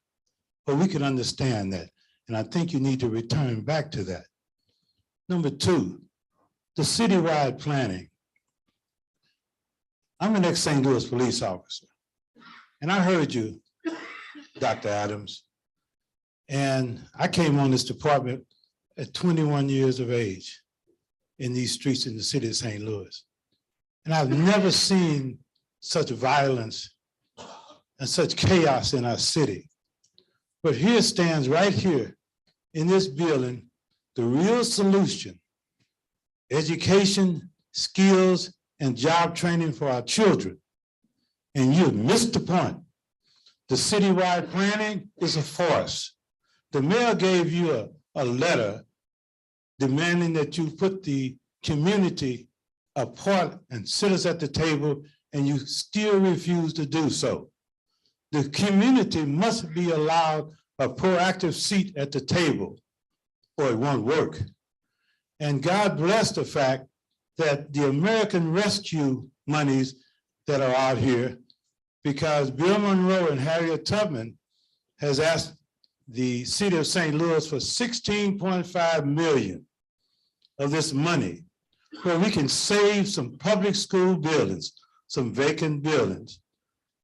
where we can understand that. And I think you need to return back to that. Number two, the citywide planning. I'm an ex-St. Louis police officer, and I heard you, Dr. Adams, and I came on this department at 21 years of age in these streets in the city of St. Louis. And I've never seen such violence and such chaos in our city. But here stands right here in this building, the real solution: education, skills, and job training for our children. And you missed the point. The citywide planning is a farce. The mayor gave you a letter demanding that you put the community apart and sit us at the table, and you still refuse to do so. The community must be allowed a proactive seat at the table, or it won't work. And God bless the fact that the American Rescue monies that are out here, because Bill Monroe and Harriet Tubman has asked the city of St. Louis for 16.5 million of this money, where we can save some public school buildings, some vacant buildings.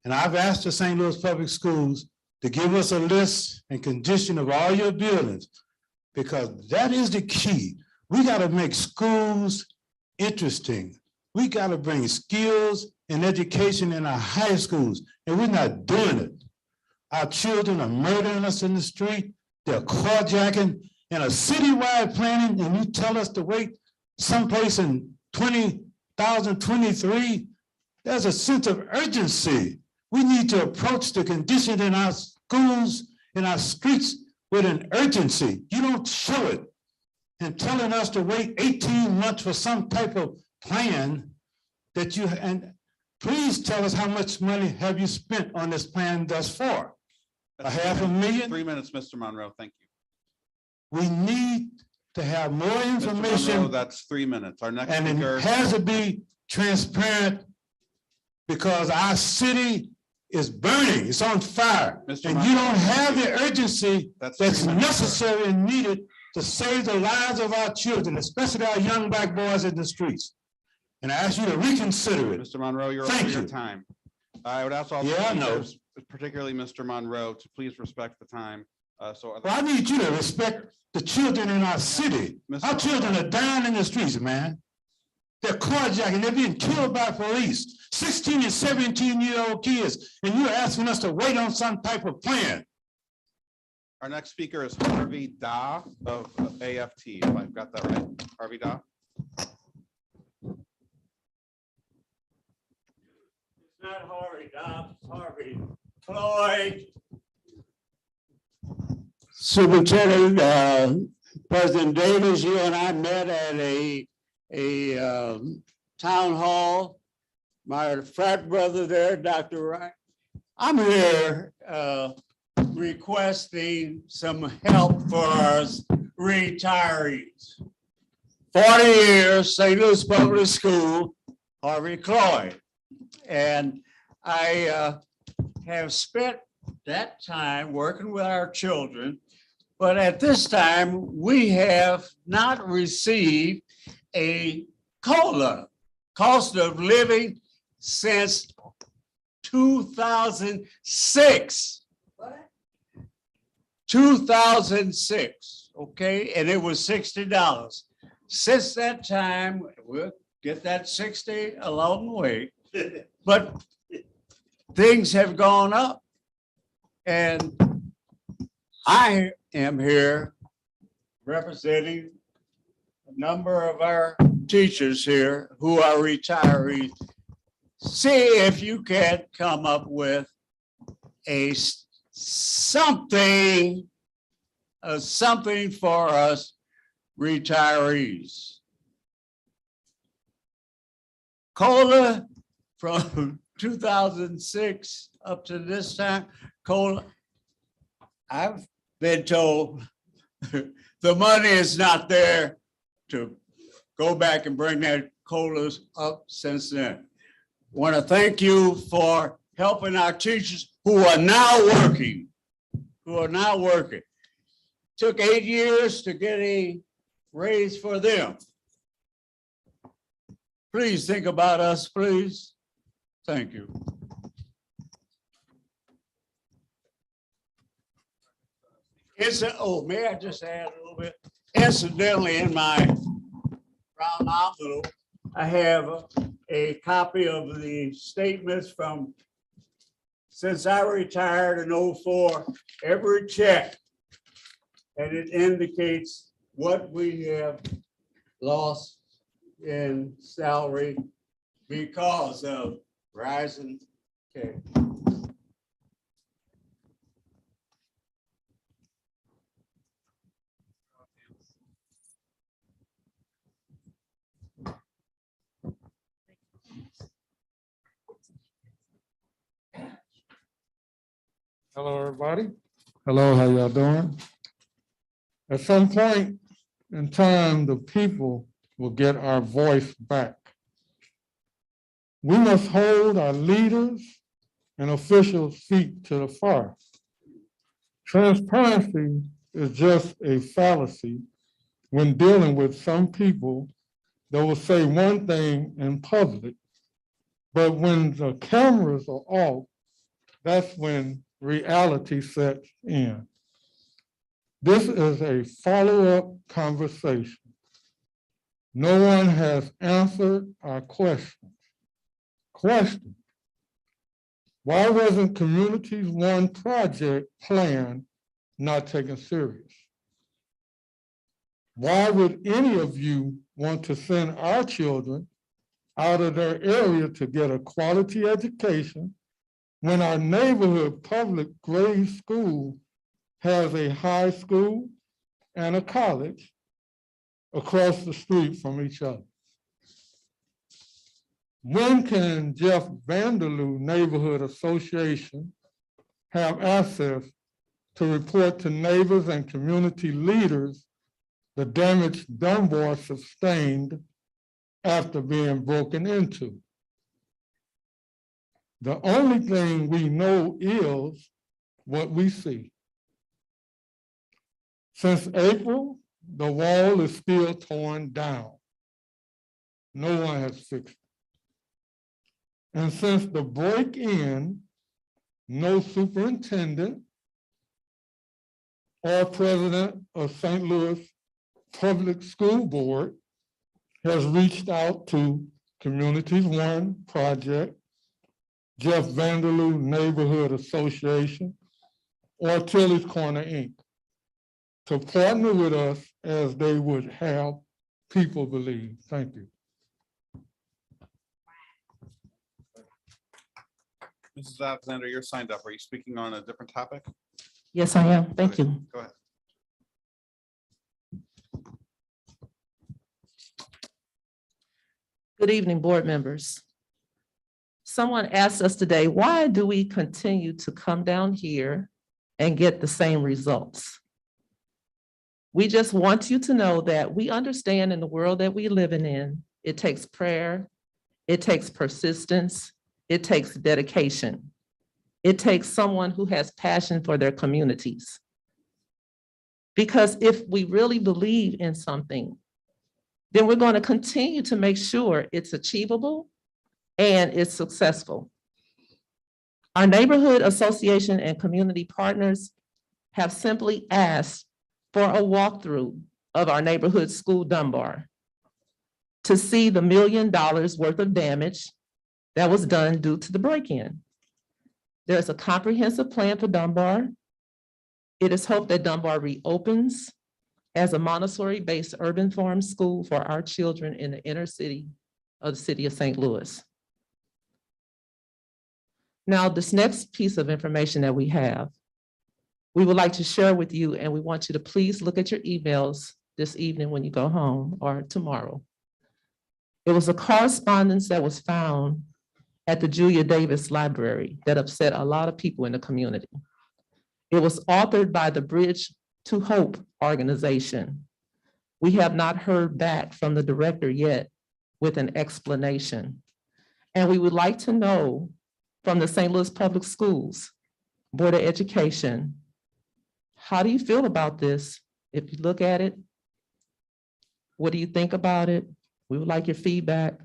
And I've asked the St. Louis Public Schools to give us a list and condition of all your buildings, because that is the key. We got to make schools interesting. We got to bring skills and education in our high schools, and we're not doing it. Our children are murdering us in the street. They're carjacking, and a citywide planning, and you tell us to wait someplace in 2023. There's a sense of urgency. We need to approach the condition in our schools, in our streets, with an urgency. You don't show it. And telling us to wait 18 months for some type of plan that you, and please tell us how much money have you spent on this plan thus far? That's $500,000? 3 minutes, Mr. Monroe, thank you. We need to have more Mr. information. Monroe, that's 3 minutes. Our next And speaker. it has to be transparent, because our city is burning, it's on fire. Mr. And Monroe, you don't have the urgency That's that's 3 minutes, necessary and needed to save the lives of our children, especially our young black boys in the streets. And I ask you to reconsider it. Mr. Monroe, you're Thank over your you. time. I would ask all Yeah, I know. speakers, particularly Mr. Monroe, to please respect the time. Well, I need you to respect the children in our city. Our children are dying in the streets, man. They're carjacking, they're being killed by police, 16 and 17-year-old kids, and you're asking us to wait on some type of plan. Our next speaker is Harvey Da of AFT, if I've got that right. Harvey Da. It's not Harvey Dobbs, Harvey Floyd. Superintendent, President Davis, you and I met at a town hall. My frat brother there, Dr. Wright. I'm here requesting some help for our retirees. 40 years, St. Louis Public School, Harvey Cloyd. And I have spent that time working with our children, but at this time, we have not received a COLA, cost of living, since 2006. 2006, okay, and it was $60. Since that time, we'll get that 60 along the way, but things have gone up. And I am here representing a number of our teachers here who are retirees. See if you can come up with a something for us retirees. COLA from 2006 up to this time, COLA, I've been told the money is not there to go back and bring that COLAs up since then. Want to thank you for helping our teachers who are now working, Took 8 years to get a raise for them. Please think about us, please. Thank you. May I just add a little bit? Incidentally, in my brown envelope, I have a copy of the statements from since I retired in '04, every check, and it indicates what we have lost in salary because of rising. Okay. Hello, everybody. Hello, how y'all doing? At some point in time, the people will get our voice back. We must hold our leaders and officials' feet to the fire. Transparency is just a fallacy when dealing with some people that will say one thing in public, but when the cameras are off, that's when reality sets in. This is a follow-up conversation. No one has answered our questions. Question: why wasn't Communities One project plan not taken serious? Why would any of you want to send our children out of their area to get a quality education when our neighborhood public grade school has a high school and a college across the street from each other? When can Jeff Vanderloo Neighborhood Association have access to report to neighbors and community leaders the damage Dunbar sustained after being broken into? The only thing we know is what we see. Since April, the wall is still torn down. No one has fixed it. And since the break-in, no superintendent or president of St. Louis Public School Board has reached out to Communities One Project, Jeff Vanderloo Neighborhood Association, or Tilly's Corner, Inc. to partner with us as they would have people believe. Thank you. Mrs. Alexander, you're signed up. Are you speaking on a different topic? Yes, I am. Thank you. Go ahead. Good evening, board members. Someone asked us today, why do we continue to come down here and get the same results? We just want you to know that we understand in the world that we live in, it takes prayer, it takes persistence, it takes dedication. It takes someone who has passion for their communities. Because if we really believe in something, then we're going to continue to make sure it's achievable and it's successful. Our neighborhood association and community partners have simply asked for a walkthrough of our neighborhood school Dunbar to see the $1 million worth of damage that was done due to the break-in. There's a comprehensive plan for Dunbar. It is hoped that Dunbar reopens as a Montessori-based urban farm school for our children in the inner city of the city of St. Louis. Now, this next piece of information that we have, we would like to share with you, and we want you to please look at your emails this evening when you go home or tomorrow. It was a correspondence that was found at the Julia Davis Library that upset a lot of people in the community. It was authored by the Bridge to Hope organization. We have not heard back from the director yet with an explanation. And we would like to know from the St. Louis Public Schools Board of Education. How do you feel about this? If you look at it, what do you think about it? We would like your feedback,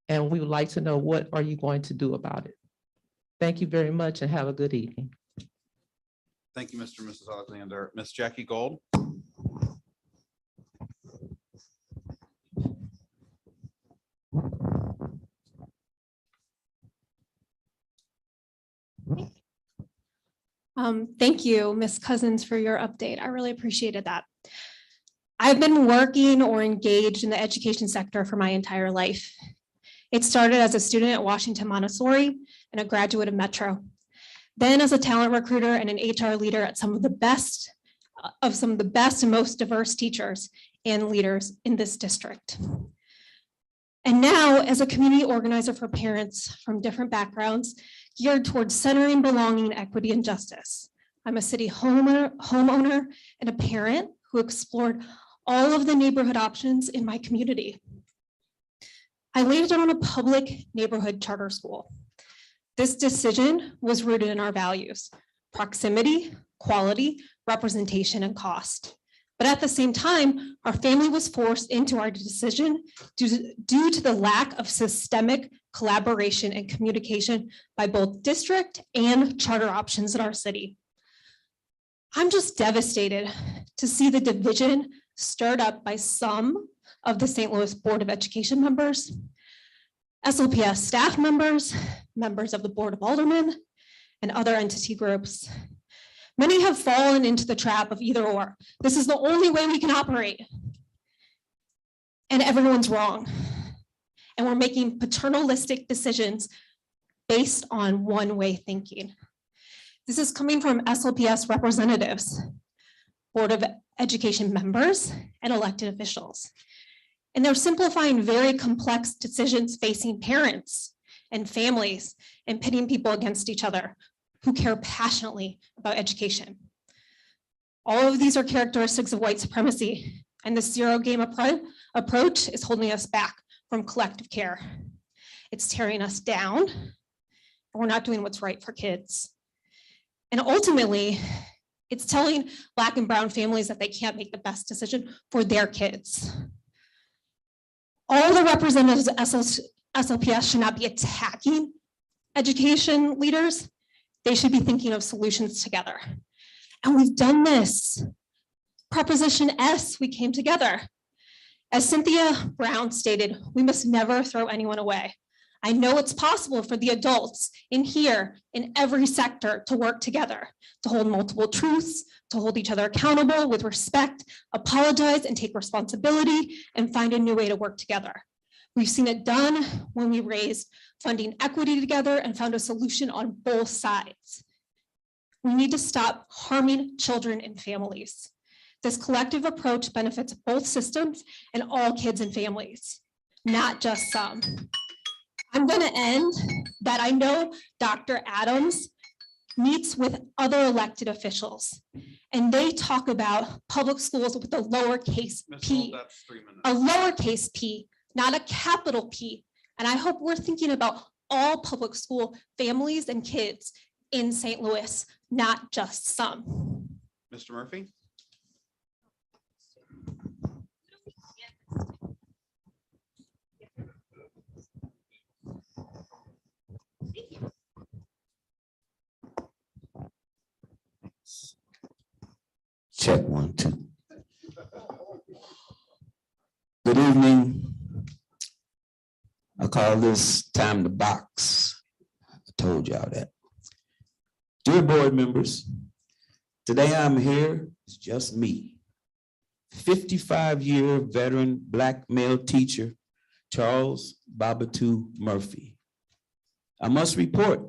and we would like to know what are you going to do about it. Thank you very much and have a good evening. Thank you, Mr. and Mrs. Alexander. Miss Jackie Gold. Thank you, Ms. Cousins, for your update. I really appreciated that. I've been working or engaged in the education sector for my entire life. It started as a student at Washington Montessori and a graduate of Metro. Then as a talent recruiter and an HR leader at some of the best and most diverse teachers and leaders in this district. And now as a community organizer for parents from different backgrounds geared towards centering belonging, equity, and justice. I'm a city homeowner and a parent who explored all of the neighborhood options in my community. I landed on a public neighborhood charter school. This decision was rooted in our values: proximity, quality, representation, and cost. But at the same time, our family was forced into our decision due to the lack of systemic collaboration and communication by both district and charter options in our city. I'm just devastated to see the division stirred up by some of the St. Louis Board of Education members, SLPS staff members, members of the Board of Aldermen, and other entity groups. Many have fallen into the trap of either or. This is the only way we can operate. And everyone's wrong. And we're making paternalistic decisions based on one-way thinking. This is coming from SLPS representatives, Board of Education members, and elected officials. And they're simplifying very complex decisions facing parents and families and pitting people against each other who care passionately about education. All of these are characteristics of white supremacy, and the zero game approach is holding us back from collective care. It's tearing us down, and we're not doing what's right for kids. And ultimately, it's telling Black and brown families that they can't make the best decision for their kids. All the representatives of SLPS should not be attacking education leaders. They should be thinking of solutions together. And we've done this. Proposition S, we came together. As Cynthia Brown stated, we must never throw anyone away. I know it's possible for the adults in here, in every sector, to work together, to hold multiple truths, to hold each other accountable with respect, apologize and take responsibility, and find a new way to work together. We've seen it done when we raised funding equity together and found a solution on both sides. We need to stop harming children and families. This collective approach benefits both systems and all kids and families, not just some. I'm going to end that I know Dr. Adams meets with other elected officials, and they talk about public schools with a lowercase p, a lowercase p, not a capital P. And I hope we're thinking about all public school families and kids in St. Louis, not just some. Mr. Murphy? Check 1, 2. Good evening. I call this time to box. I told y'all that. Dear board members, today I'm here, it's just me. 55-year veteran Black male teacher, Charles Babatu Murphy. I must report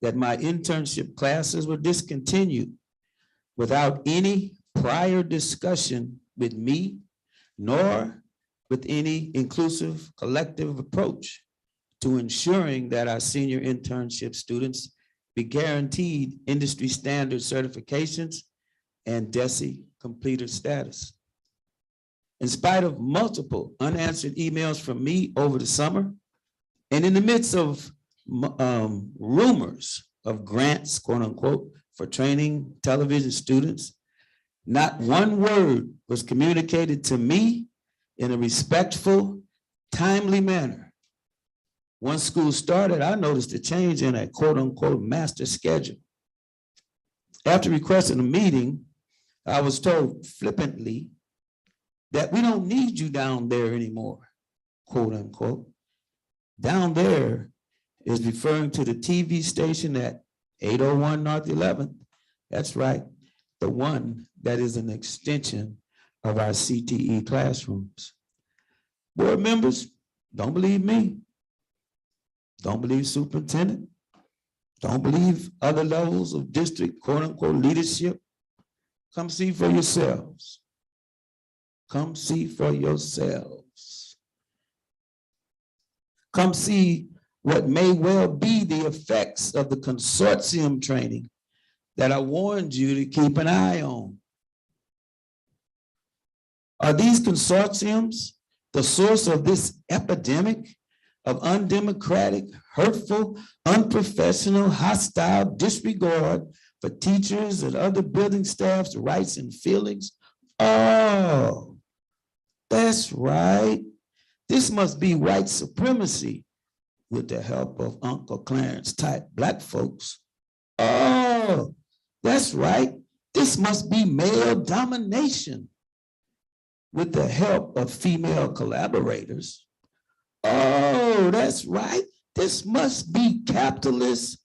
that my internship classes were discontinued without any prior discussion with me, nor with any inclusive collective approach to ensuring that our senior internship students be guaranteed industry standard certifications and DESE completer status. In spite of multiple unanswered emails from me over the summer, and in the midst of rumors of grants, quote unquote, for training television students. Not one word was communicated to me in a respectful, timely manner. Once school started, I noticed a change in a quote unquote master schedule. After requesting a meeting, I was told flippantly that we don't need you down there anymore, quote unquote. Down there is referring to the TV station at 801 North 11th. That's right, the one that is an extension of our CTE classrooms. Board members, don't believe me. Don't believe superintendent. Don't believe other levels of district, quote unquote, leadership. Come see for yourselves. Come see for yourselves. Come see what may well be the effects of the consortium training that I warned you to keep an eye on. Are these consortiums the source of this epidemic of undemocratic, hurtful, unprofessional, hostile disregard for teachers and other building staff's rights and feelings? Oh, that's right. This must be white supremacy with the help of Uncle Clarence type Black folks. Oh, that's right. This must be male domination with the help of female collaborators. Oh, that's right. This must be capitalist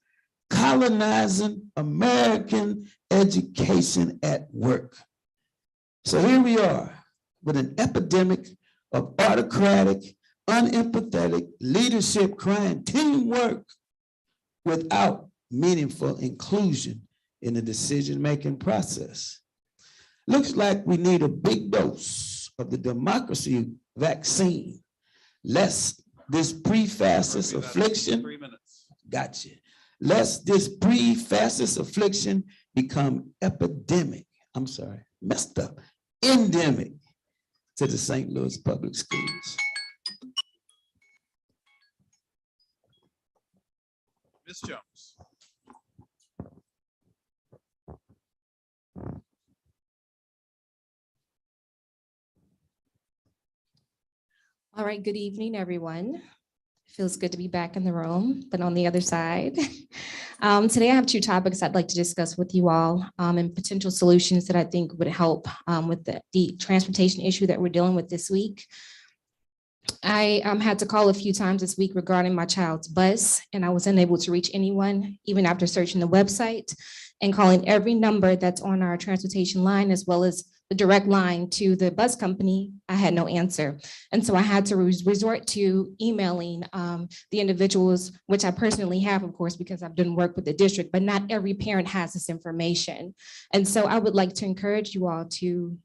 colonizing American education at work. So here we are with an epidemic of autocratic, unempathetic leadership crying teamwork without meaningful inclusion in the decision-making process. Looks like we need a big dose of the democracy vaccine, lest this pre-fascist affliction, gotcha, lest this pre-fascist affliction become epidemic, I'm sorry, messed up, endemic to the St. Louis public schools. Ms. Jones. All right, good evening, everyone. Feels good to be back in the room, but on the other side. Today I have two topics I'd like to discuss with you all and potential solutions that I think would help with the transportation issue that we're dealing with this week. I had to call a few times this week regarding my child's bus, and I was unable to reach anyone, even after searching the website and calling every number that's on our transportation line, as well as the direct line to the bus company. I had no answer. And so I had to resort to emailing the individuals, which I personally have, of course, because I've done work with the district, but not every parent has this information. And so I would like to encourage you all to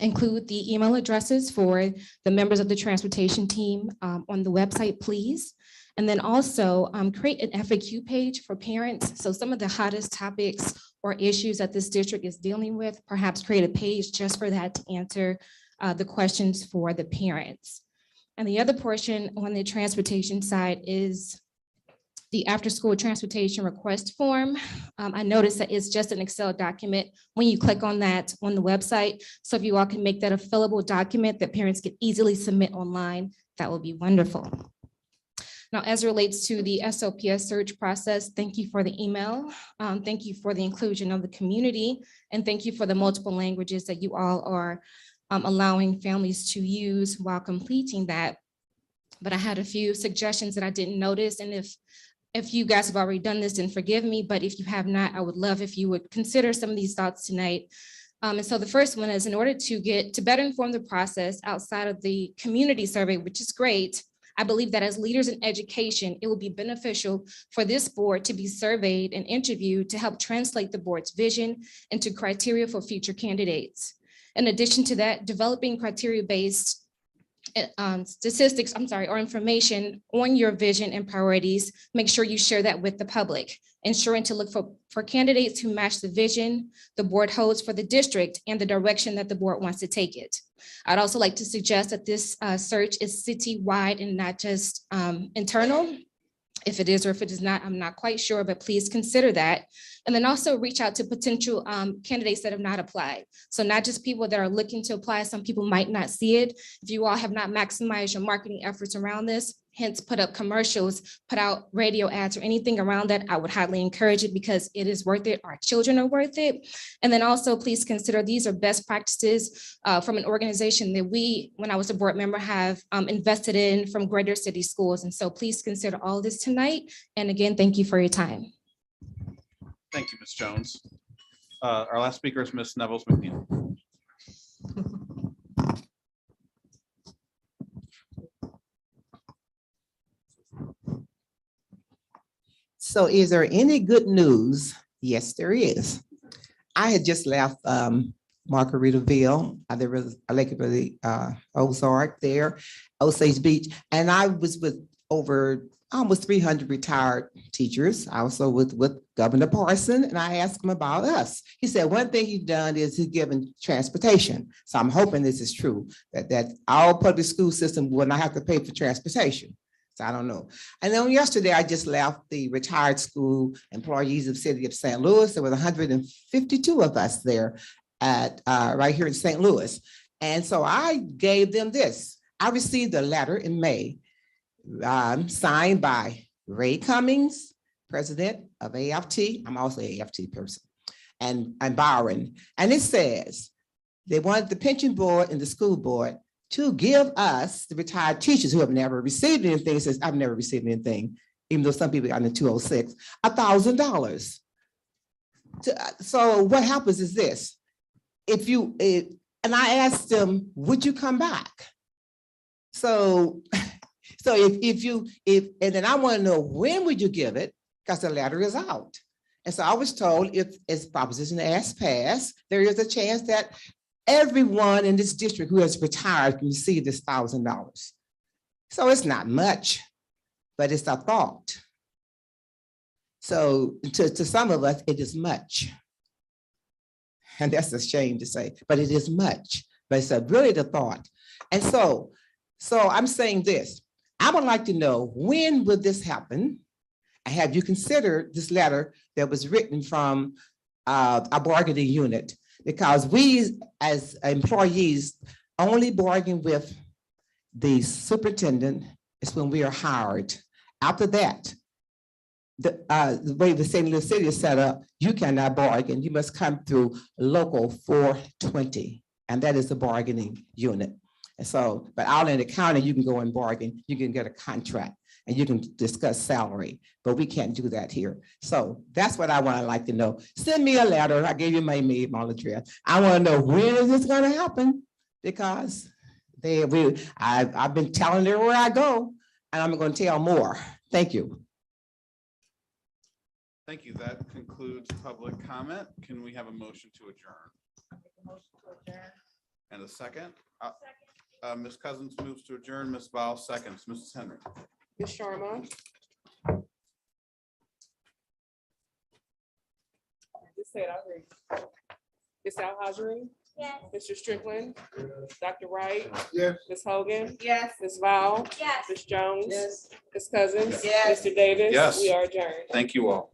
include the email addresses for the members of the transportation team on the website, please. And then also create an FAQ page for parents. So some of the hottest topics or issues that this district is dealing with, perhaps create a page just for that to answer the questions for the parents. And the other portion on the transportation side is the after-school transportation request form. I noticed that it's just an Excel document when you click on that on the website. So if you all can make that a fillable document that parents can easily submit online, that would be wonderful. Now, as it relates to the SLPS search process, thank you for the email. Thank you for the inclusion of the community, and thank you for the multiple languages that you all are allowing families to use while completing that. But I had a few suggestions that I didn't notice, and if you guys have already done this, then forgive me, but if you have not, I would love if you would consider some of these thoughts tonight. And so the first one is, in order to better inform the process outside of the community survey, which is great, I believe that as leaders in education, it will be beneficial for this board to be surveyed and interviewed to help translate the board's vision into criteria for future candidates. In addition to that, developing criteria-based statistics, or information on your vision and priorities, make sure you share that with the public, ensuring to look for candidates who match the vision the board holds for the district and the direction that the board wants to take it. I'd also like to suggest that this search is citywide and not just internal. If it is or if it is not, I'm not quite sure, but please consider that. And then also reach out to potential candidates that have not applied. So not just people that are looking to apply, some people might not see it. If you all have not maximized your marketing efforts around this, hence put up commercials, put out radio ads or anything around that, I would highly encourage it because it is worth it. Our children are worth it. And then also please consider these are best practices from an organization that we, when I was a board member, have invested in from greater city schools. And so please consider all this tonight. And again, thank you for your time. Thank you, Ms. Jones. Our last speaker is Ms. Nevels McNeil. So is there any good news? Yes, there is. I had just left Margaritaville. There was a Lake of the Ozark there, Osage Beach, and I was with over almost 300 retired teachers. I also with Governor Parson, and I asked him about us. He said one thing he's done is he's given transportation. So I'm hoping this is true, that our public school system will not have to pay for transportation. So I don't know. And then yesterday, I just left the retired school employees of the city of St. Louis. There was 152 of us there at right here in St. Louis. And so I gave them this. I received a letter in May signed by Ray Cummings, president of AFT. I'm also an AFT person, and Byron. And it says they wanted the pension board and the school board to give us, the retired teachers who have never received anything, says I've never received anything, even though some people got in the 206, $1,000. So what happens is this, and I asked them, would you come back? So and then I want to know, when would you give it? Because the letter is out. And so I was told if it's Proposition S passed, there is a chance that everyone in this district who has retired can receive this $1,000. So it's not much, but it's a thought. So to some of us, it is much. And that's a shame to say, but it is much. But it's really the thought. And so I'm saying this, I would like to know, when will this happen? And have you considered this letter that was written from a bargaining unit? Because we as employees only bargain with the superintendent is when we are hired. After that, the way the St. Louis City is set up, you cannot bargain. You must come through local 420, and that is the bargaining unit. And so, but out in the county, you can go and bargain, you can get a contract, and you can discuss salary, but we can't do that here. So that's what I want to like to know. Send me a letter. I gave you my email address. I want to know, when is this going to happen? Because I've been telling everywhere I go, and I'm going to tell more. Thank you. Thank you. That concludes public comment. Can we have a motion to adjourn? And a second? Ms. Cousins moves to adjourn. Ms. Val seconds. Mrs. Henry. Ms. Sharma. Just say it out here. Ms. Al-Hajri. Yes. Mr. Strickland. Dr. Wright. Yes. Ms. Hogan. Yes. Ms. Val. Yes. Ms. Jones. Yes. Ms. Cousins. Yes. Mr. Davis. Yes. We are adjourned. Thank you all.